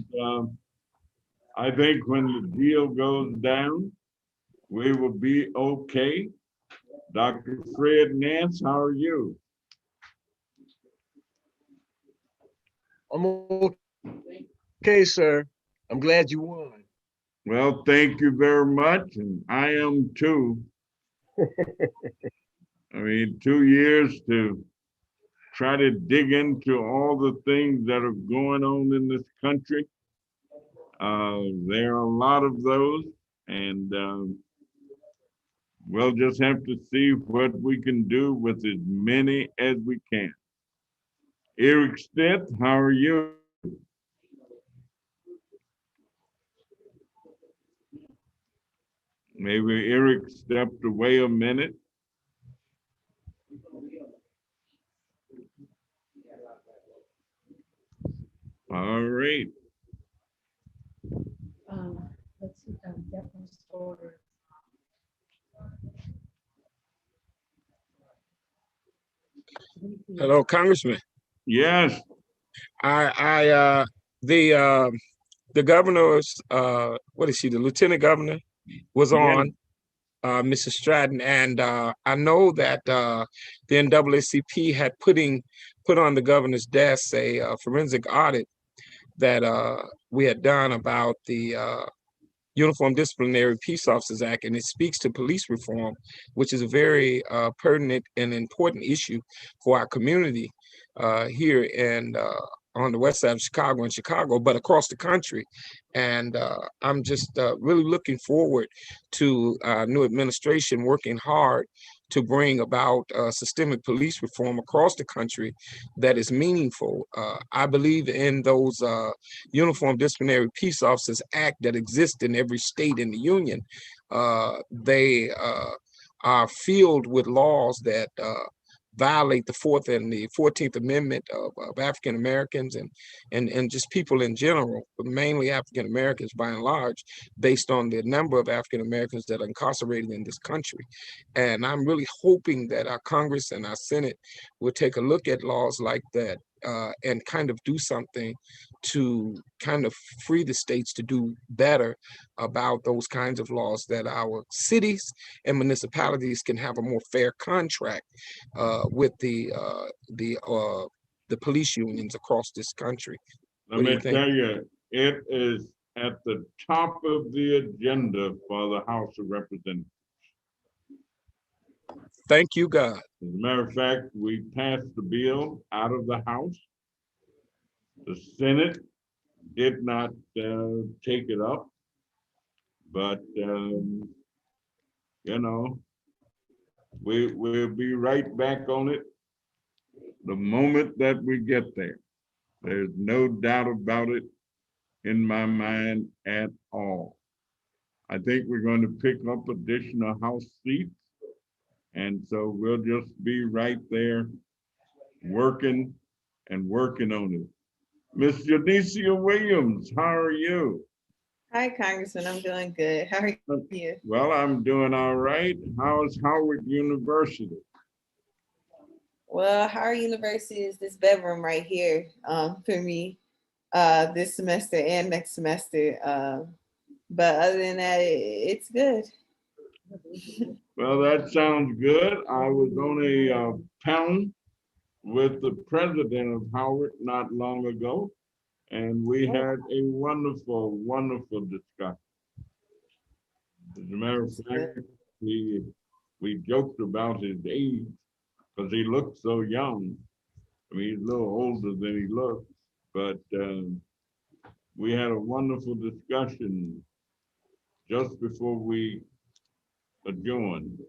I think when the deal goes down, we will be okay. Dr. Fred Nance, how are you? I'm okay, sir. I'm glad you won. Well, thank you very much, and I am too. I mean, 2 years to try to dig into all the things that are going on in this country. There are a lot of those, and we'll just have to see what we can do with as many as we can. Eric Stith, how are you? Maybe Eric stepped away a minute. All right. Let's see, deference order. Hello, Congressman. Yes. The governor's, what is she, the lieutenant governor was on, Mrs. Stratton, and I know that the NAACP had put on the governor's desk a forensic audit that we had done about the Uniform Disciplinary Peace Officers Act, and it speaks to police reform, which is a very pertinent and important issue for our community here in on the west side of Chicago, but across the country. And I'm just really looking forward to new administration working hard to bring about systemic police reform across the country that is meaningful. I believe in those Uniform Disciplinary Peace Officers Act that exist in every state in the union. They are filled with laws that violate the 4th and the 14th Amendment of African Americans and just people in general, but mainly African Americans by and large, based on the number of African Americans that are incarcerated in this country. And I'm really hoping that our Congress and our Senate will take a look at laws like that and kind of do something to kind of free the states to do better about those kinds of laws, that our cities and municipalities can have a more fair contract with the police unions across this country. Let me tell you, it is at the top of the agenda for the House of Representatives. Thank you, God. As a matter of fact, we passed the bill out of the House. The Senate did not take it up, but you know, we'll be right back on it the moment that we get there. There's no doubt about it in my mind at all. I think we're going to pick up additional House seats, and so we'll just be right there working on it. Miss Janicia Williams, how are you? Hi, Congressman. I'm doing good. How are you? Well, I'm doing all right. How is Howard University? Well, Howard University is this bedroom right here for me this semester and next semester. But other than that, it's good. Well, that sounds good. I was on a panel with the president of Howard not long ago, and we had a wonderful, wonderful discussion. As a matter of fact, we joked about his age because he looked so young. I mean, he's a little older than he looks, but we had a wonderful discussion just before we adjourned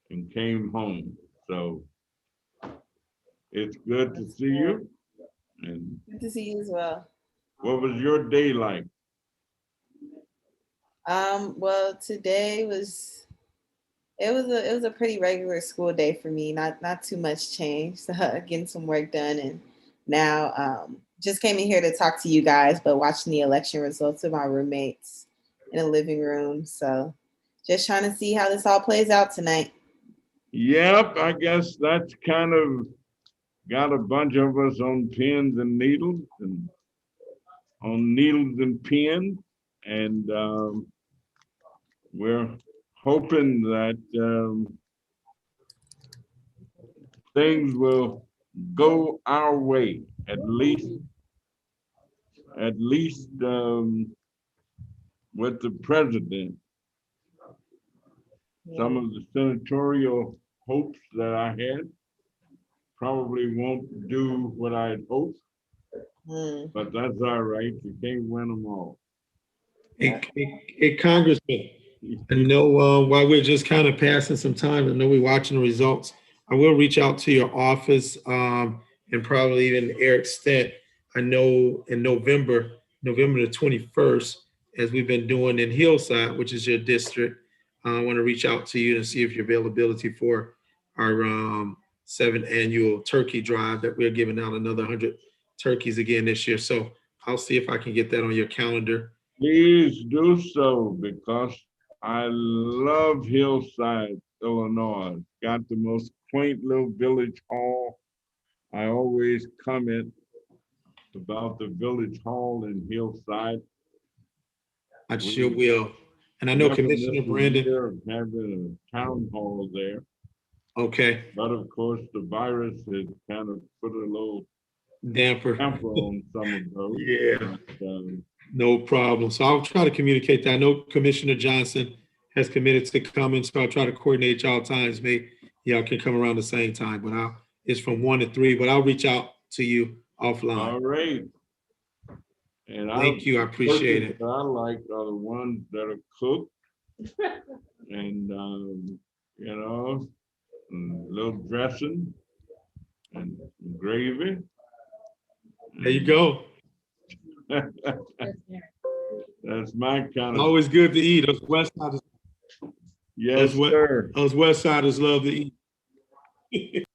and came home. So it's good to see you. And Good to see you as well. what was your day like? Well, today was it was a pretty regular school day for me. Not too much change. So getting some work done, and now just came in here to talk to you guys, but watching the election results with my roommates in the living room. So just trying to see how this all plays out tonight. Yep, I guess that's kind of got a bunch of us on pins and needles and on needles and pins. And we're hoping that things will go our way, at least with the president. Some of the senatorial hopes that I had probably won't do what I had hoped, but that's all right. You can't win them all. Hey, Congressman, I know while we're just kind of passing some time, I know we're watching the results. I will reach out to your office and probably even Eric Stent. I know in November the 21st, as we've been doing in Hillside, which is your district, I want to reach out to you and see if your availability for our 7th annual turkey drive that we're giving out another 100 turkeys again this year. So I'll see if I can get that on your calendar. Please do so, because I love Hillside, Illinois. It's got the most quaint little village hall. I always comment about the village hall in Hillside. I sure will. And I know Commissioner Brandon. Having a town hall there. Okay. But of course, the virus has kind of put a little damper on some of those. Yeah. But, no problem. So I'll try to communicate that. I know Commissioner Johnson has committed to coming, so I'll try to coordinate y'all times. Maybe y'all can come around the same time, but it's from 1 to 3, but I'll reach out to you offline. All right. And thank you. I appreciate it. That I like are the ones that are cooked and, you know, and a little dressing and gravy. There you go. That's my kind of. Always good to eat. Us West Siders. Yes, sir. Us West Siders love to eat.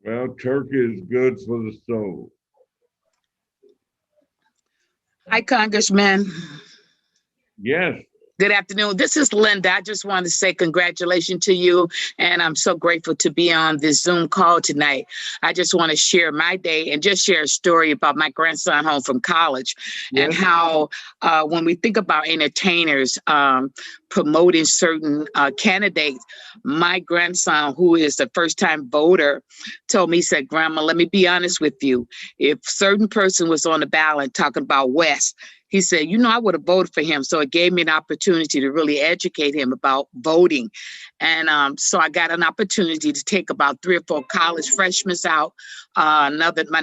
Well, turkey is good for the soul. Hi, Congressman. Yes. Good afternoon. This is Linda. I just want to say congratulations to you. And I'm so grateful to be on this Zoom call tonight. I just want to share my day and just share a story about my grandson home from college. Yes. And how when we think about entertainers promoting certain candidates, my grandson, who is the first time voter, told me, he said, Grandma, let me be honest with you. If certain person was on the ballot talking about West, he said, you know, I would have voted for him. So it gave me an opportunity to really educate him about voting. And so I got an opportunity to take about 3 or 4 college freshmen out. My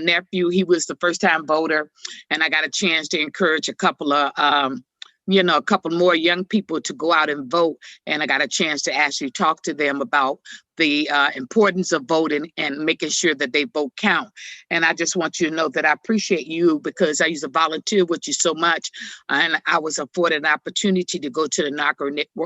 nephew, he was the first time voter. And I got a chance to encourage a couple of, a couple more young people to go out and vote. And I got a chance to actually talk to them about the importance of voting and making sure that they vote count. And I just want you to know that I appreciate you, because I used to volunteer with you so much. And I was afforded an opportunity to go to the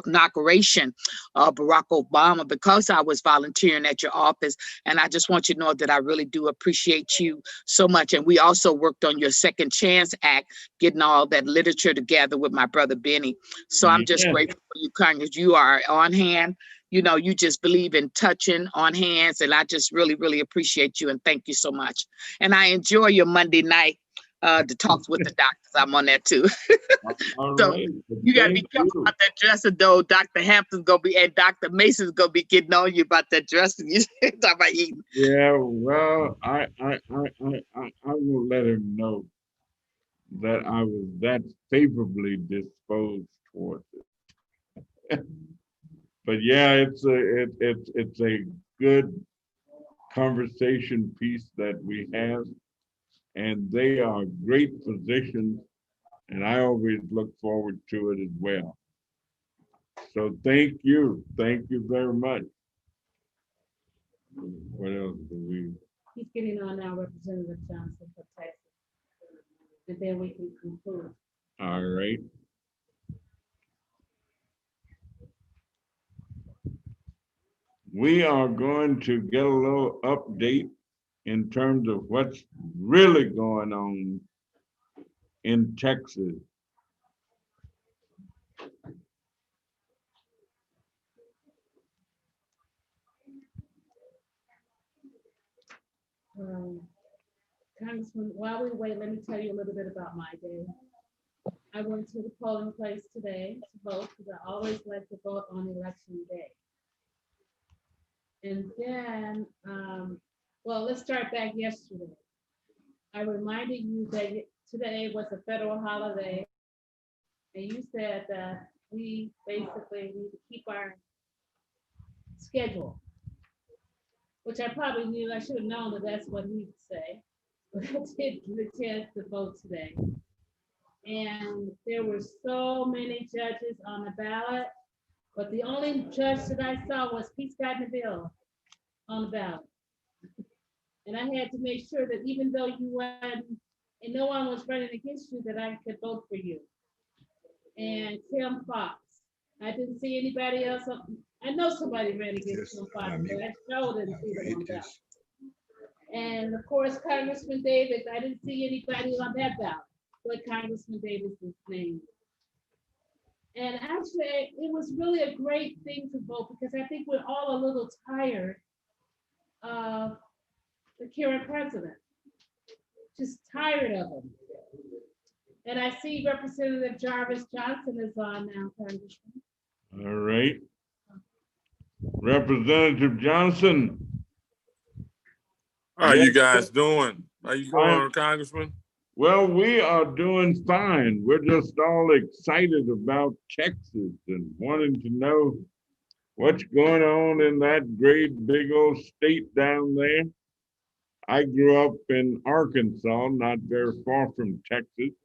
inauguration of Barack Obama because I was volunteering at your office. And I just want you to know that I really do appreciate you so much. And we also worked on your Second Chance Act, getting all that literature together with my brother Benny. So I'm just grateful for you, Congress. You are on hand. You know, you just believe in touching on hands. And I just really, really appreciate you. And thank you so much. And I enjoy your Monday night to talk with the doctors. I'm on that too. So right. You got to be careful about that dressing though. Dr. Hampton's going to be, and Dr. Mason's going to be getting on you about that dressing. You talk about eating. Yeah, well, I will let him know that I was that favorably disposed towards it. But yeah, it's a good conversation piece that we have, and they are great physicians, and I always look forward to it as well. So thank you very much. What else do we? He's getting on now, Representative Johnson for Texas, and then we can conclude. All right. We are going to get a little update in terms of what's really going on in Texas. Congressman, while we wait, let me tell you a little bit about my day. I went to the polling place today to vote because I always like to vote on election day. And then, well, let's start back yesterday. I reminded you that today was a federal holiday, and you said that we basically need to keep our schedule, which I probably knew. I should have known that that's what he would say, but I did get a chance to vote today. And there were so many judges on the ballot, but the only judge that I saw was Pete Scott Neville on the ballot. And I had to make sure that even though you won and no one was running against you, that I could vote for you. And Tim Fox, I didn't see anybody else. I know somebody ran against Tim Fox, but I sure didn't see them on the ballot. And of course, Congressman Davis, I didn't see anybody on that ballot, but Congressman Davis's name. And actually, it was really a great thing to vote because I think we're all a little tired of the current president. Just tired of him. And I see Representative Jarvis Johnson is on now, Congressman. All right. Representative Johnson. How are you guys doing? How you doing, Congressman? Well, we are doing fine. We're just all excited about Texas and wanting to know what's going on in that great big old state down there. I grew up in Arkansas, not very far from Texas.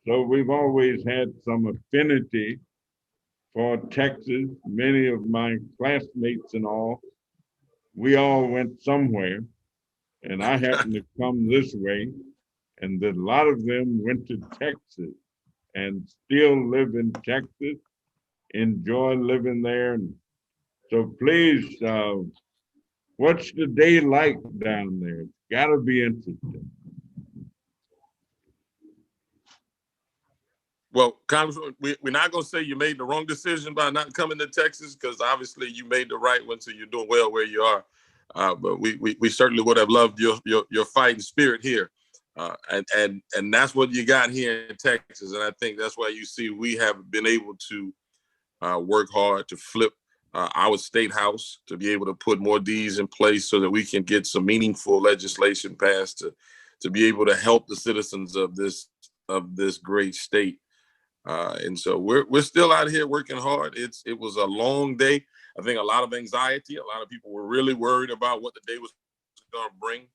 So we've always had some affinity for Texas. Many of my classmates and all, we all went somewhere. And I happened to come this way. And a lot of them went to Texas and still live in Texas, enjoy living there. And so please, what's the day like down there? It's gotta be interesting. Well, Congressman, we're not going to say you made the wrong decision by not coming to Texas, because obviously you made the right one, so you're doing well where you are. But we certainly would have loved your fighting spirit here. And that's what you got here in Texas. And I think that's why you see we have been able to work hard to flip our state house to be able to put more Ds in place so that we can get some meaningful legislation passed to be able to help the citizens of this great state. And so we're still out here working hard. It was a long day. I think a lot of anxiety. A lot of people were really worried about what the day was going to bring.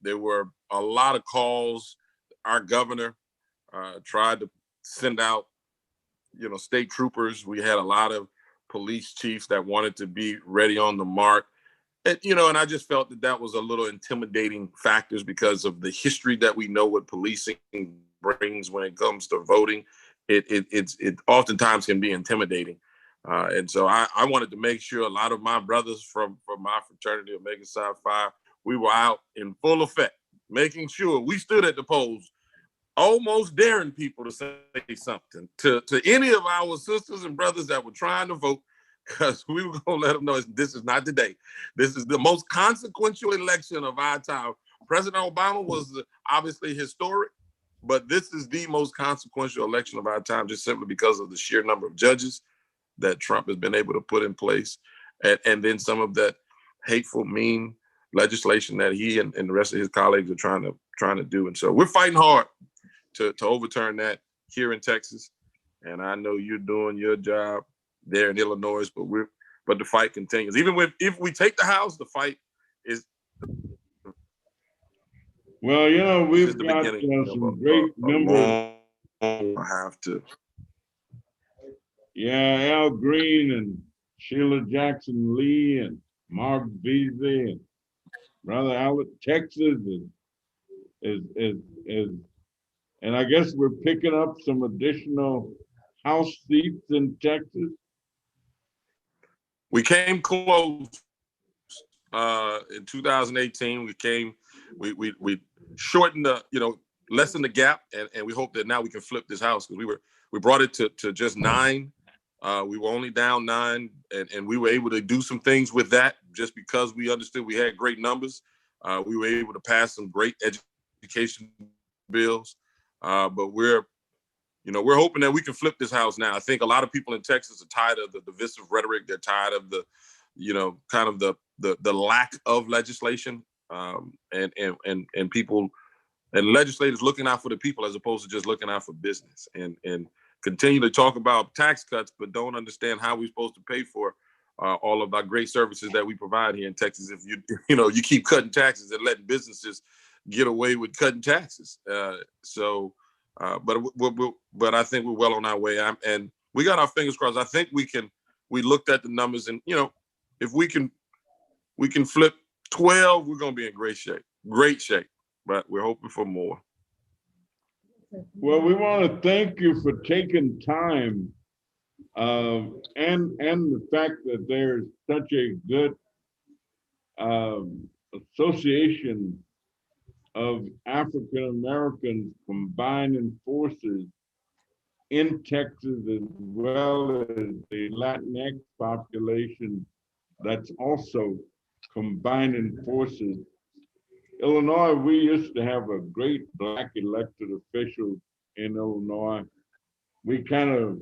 There were a lot of calls. Our governor tried to send out, state troopers. We had a lot of police chiefs that wanted to be ready on the mark. And, and I just felt that was a little intimidating factors because of the history that we know what policing brings when it comes to voting. It oftentimes can be intimidating. And so I wanted to make sure a lot of my brothers from my fraternity, Omega Psi Phi, we were out in full effect, making sure we stood at the polls, almost daring people to say something to any of our sisters and brothers that were trying to vote, because we were going to let them know this is not the day. This is the most consequential election of our time. President Obama was obviously historic, but this is the most consequential election of our time, just simply because of the sheer number of judges that Trump has been able to put in place. And then some of that hateful, mean legislation that he and the rest of his colleagues are trying to do. And so we're fighting hard to overturn that here in Texas. And I know you're doing your job there in Illinois, but the fight continues. Even if we take the House, the fight is. Well, we've got some great members. I have to. Yeah, Al Green and Sheila Jackson Lee and Mark Beasley and Brother Albert. Texas is and I guess we're picking up some additional House seats in Texas. We came close. in 2018. We shortened lessened the gap, and we hope that now we can flip this house, because we brought it to just 9. We were only down 9, and we were able to do some things with that just because we understood we had great numbers. We were able to pass some great education bills, but we're hoping that we can flip this house now. I think a lot of people in Texas are tired of the divisive rhetoric. They're tired of the, kind of the lack of legislation, and people and legislators looking out for the people as opposed to just looking out for business, and continue to talk about tax cuts, but don't understand how we're supposed to pay for all of our great services that we provide here in Texas. If you keep cutting taxes and letting businesses get away with cutting taxes. But I think we're well on our way, and we got our fingers crossed. I think we looked at the numbers, and if we can flip 12, we're going to be in great shape, but we're hoping for more. Well, we want to thank you for taking time, and the fact that there's such a good association of African Americans combining forces in Texas, as well as the Latinx population that's also combining forces. Illinois, we used to have a great Black elected official in Illinois. We kind of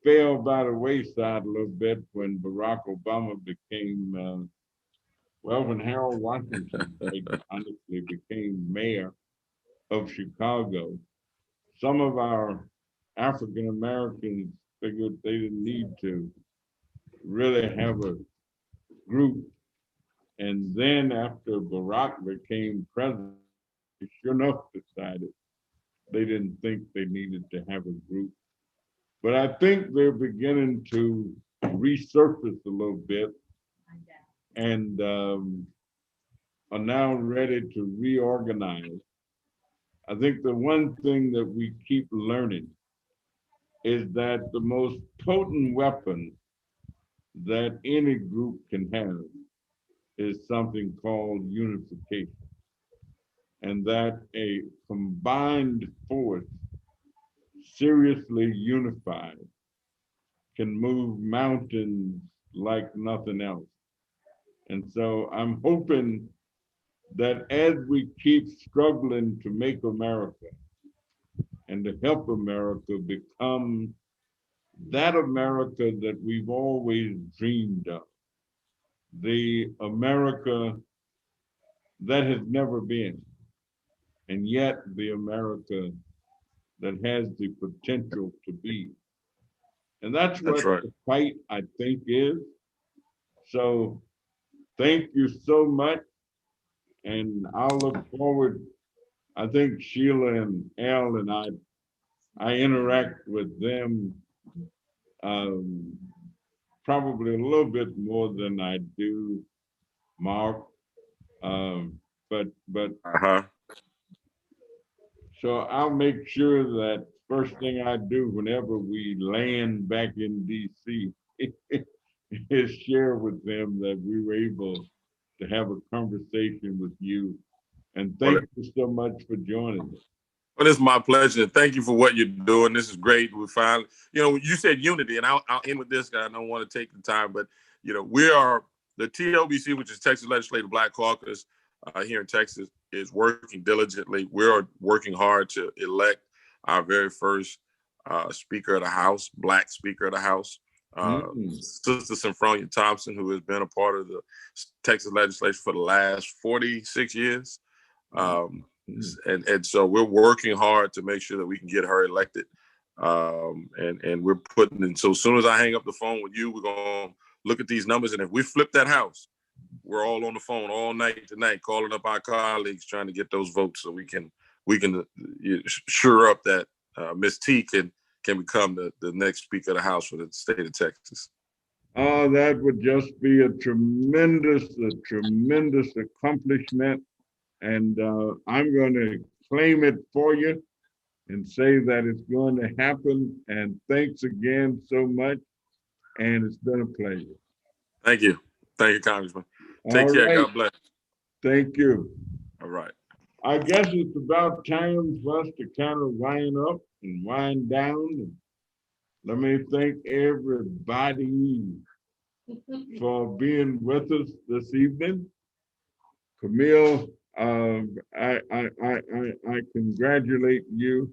fell by the wayside a little bit when Barack Obama became, when Harold Washington honestly became mayor of Chicago. Some of our African Americans figured they didn't need to really have a group. And then after Barack became president, they sure enough decided they didn't think they needed to have a group. But I think they're beginning to resurface a little bit, and are now ready to reorganize. I think the one thing that we keep learning is that the most potent weapon that any group can have is something called unification. And that a combined force, seriously unified, can move mountains like nothing else. And so I'm hoping that as we keep struggling to make America and to help America become that America that we've always dreamed of, the America that has never been, and yet the America that has the potential to be. And that's what the fight, I think, is. So thank you so much. And I'll look forward. I think Sheila and Al and I interact with them probably a little bit more than I do Mark. So I'll make sure that first thing I do whenever we land back in DC is share with them that we were able to have a conversation with you. And thank you so much for joining us. Well, it's my pleasure. Thank you for what you're doing. This is great. We finally, you said unity, and I'll end with this, guy. I don't want to take the time, but we are the TLBC, which is Texas Legislative Black Caucus here in Texas, is working diligently. We're working hard to elect our very first Speaker of the House, Black Speaker of the House, Sister Symphonia Thompson, who has been a part of the Texas legislature for the last 46 years. And so we're working hard to make sure that we can get her elected. And we're putting in, so as soon as I hang up the phone with you, we're going to look at these numbers. And if we flip that house, we're all on the phone all night tonight, calling up our colleagues, trying to get those votes so we can sure up that Ms. T can become the next Speaker of the House for the state of Texas. Oh, that would just be a tremendous accomplishment. And I'm going to claim it for you and say that it's going to happen. And thanks again so much. And it's been a pleasure. Thank you. Thank you, Congressman. Take care. right. God bless. Thank you. All right. I guess it's about time for us to kind of wind up and wind down. Let me thank everybody for being with us this evening. Camille, I congratulate you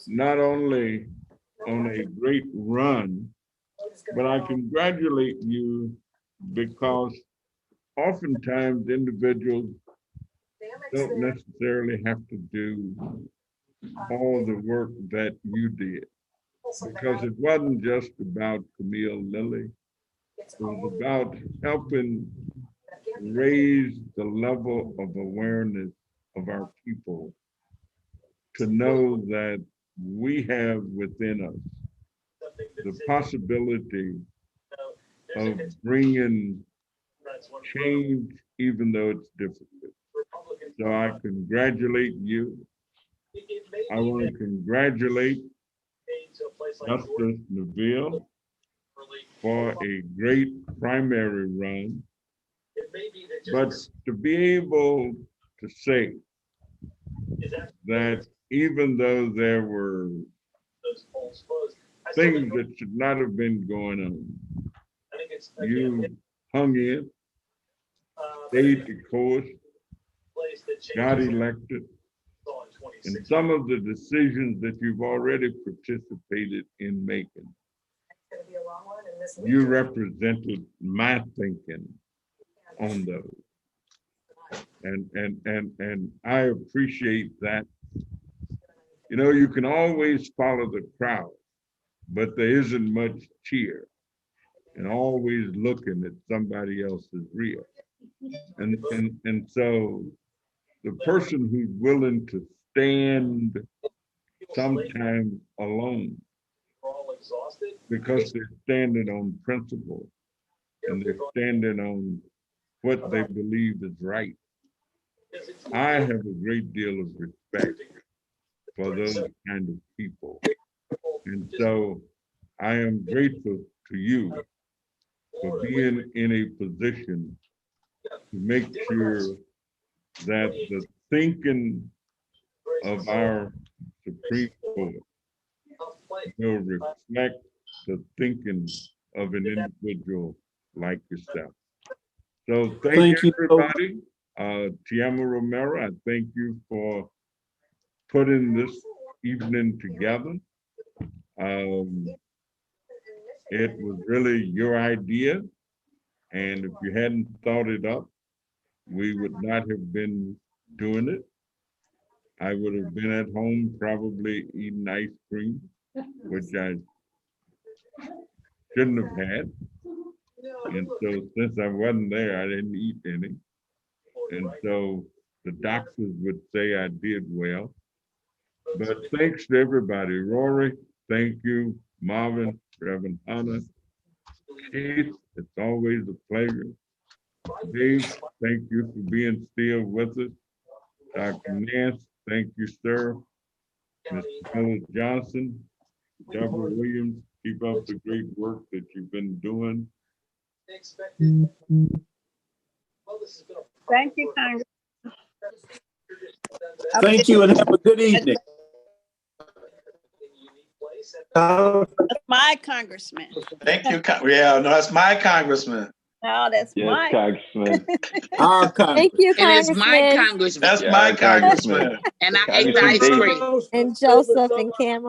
not only on a great run, but I congratulate you because oftentimes individuals don't necessarily have to do all the work that you did, because it wasn't just about Camille Lilly. It was about helping raise the level of awareness of our people to know that we have within us the possibility of bringing change, even though it's difficult. So I congratulate you. I want to congratulate Justice Neville for a great primary run. But to be able to say that even though there were things that should not have been going on, you hung in, stayed the course, got elected, and some of the decisions that you've already participated in making, you represented my thinking on those. And I appreciate that. You know, you can always follow the crowd, but there isn't much cheer and always looking at somebody else's rear. And so the person who's willing to stand sometimes alone because they're standing on principle and they're standing on what they believe is right. I have a great deal of respect for those kind of people. And so I am grateful to you for being in a position to make sure that the thinking of our Supreme Court will reflect the thinking of an individual like yourself. So thank you, everybody. Tiama Romero, I thank you for putting this evening together. It was really your idea, and if you hadn't thought it up, we would not have been doing it. I would have been at home probably eating ice cream, which I shouldn't have had. And so since I wasn't there, I didn't eat any. And so the doctors would say I did well. But thanks to everybody. Rory, thank you. Marvin, Reverend Hunter, Keith, it's always a pleasure. Dave, thank you for being still with us. Dr. Nance, thank you, sir. Mr. Phyllis Johnson, Deborah Williams, keep up the great work that you've been doing. Thank you, Congressman. Thank you and have a good evening. That's my congressman. Thank you. Yeah, no, that's my congressman. No, that's my Congressman. Our congressman. Thank you, And it's my Congressman. congressman. That's my congressman. And I ate the ice cream. And Joseph and Cameron.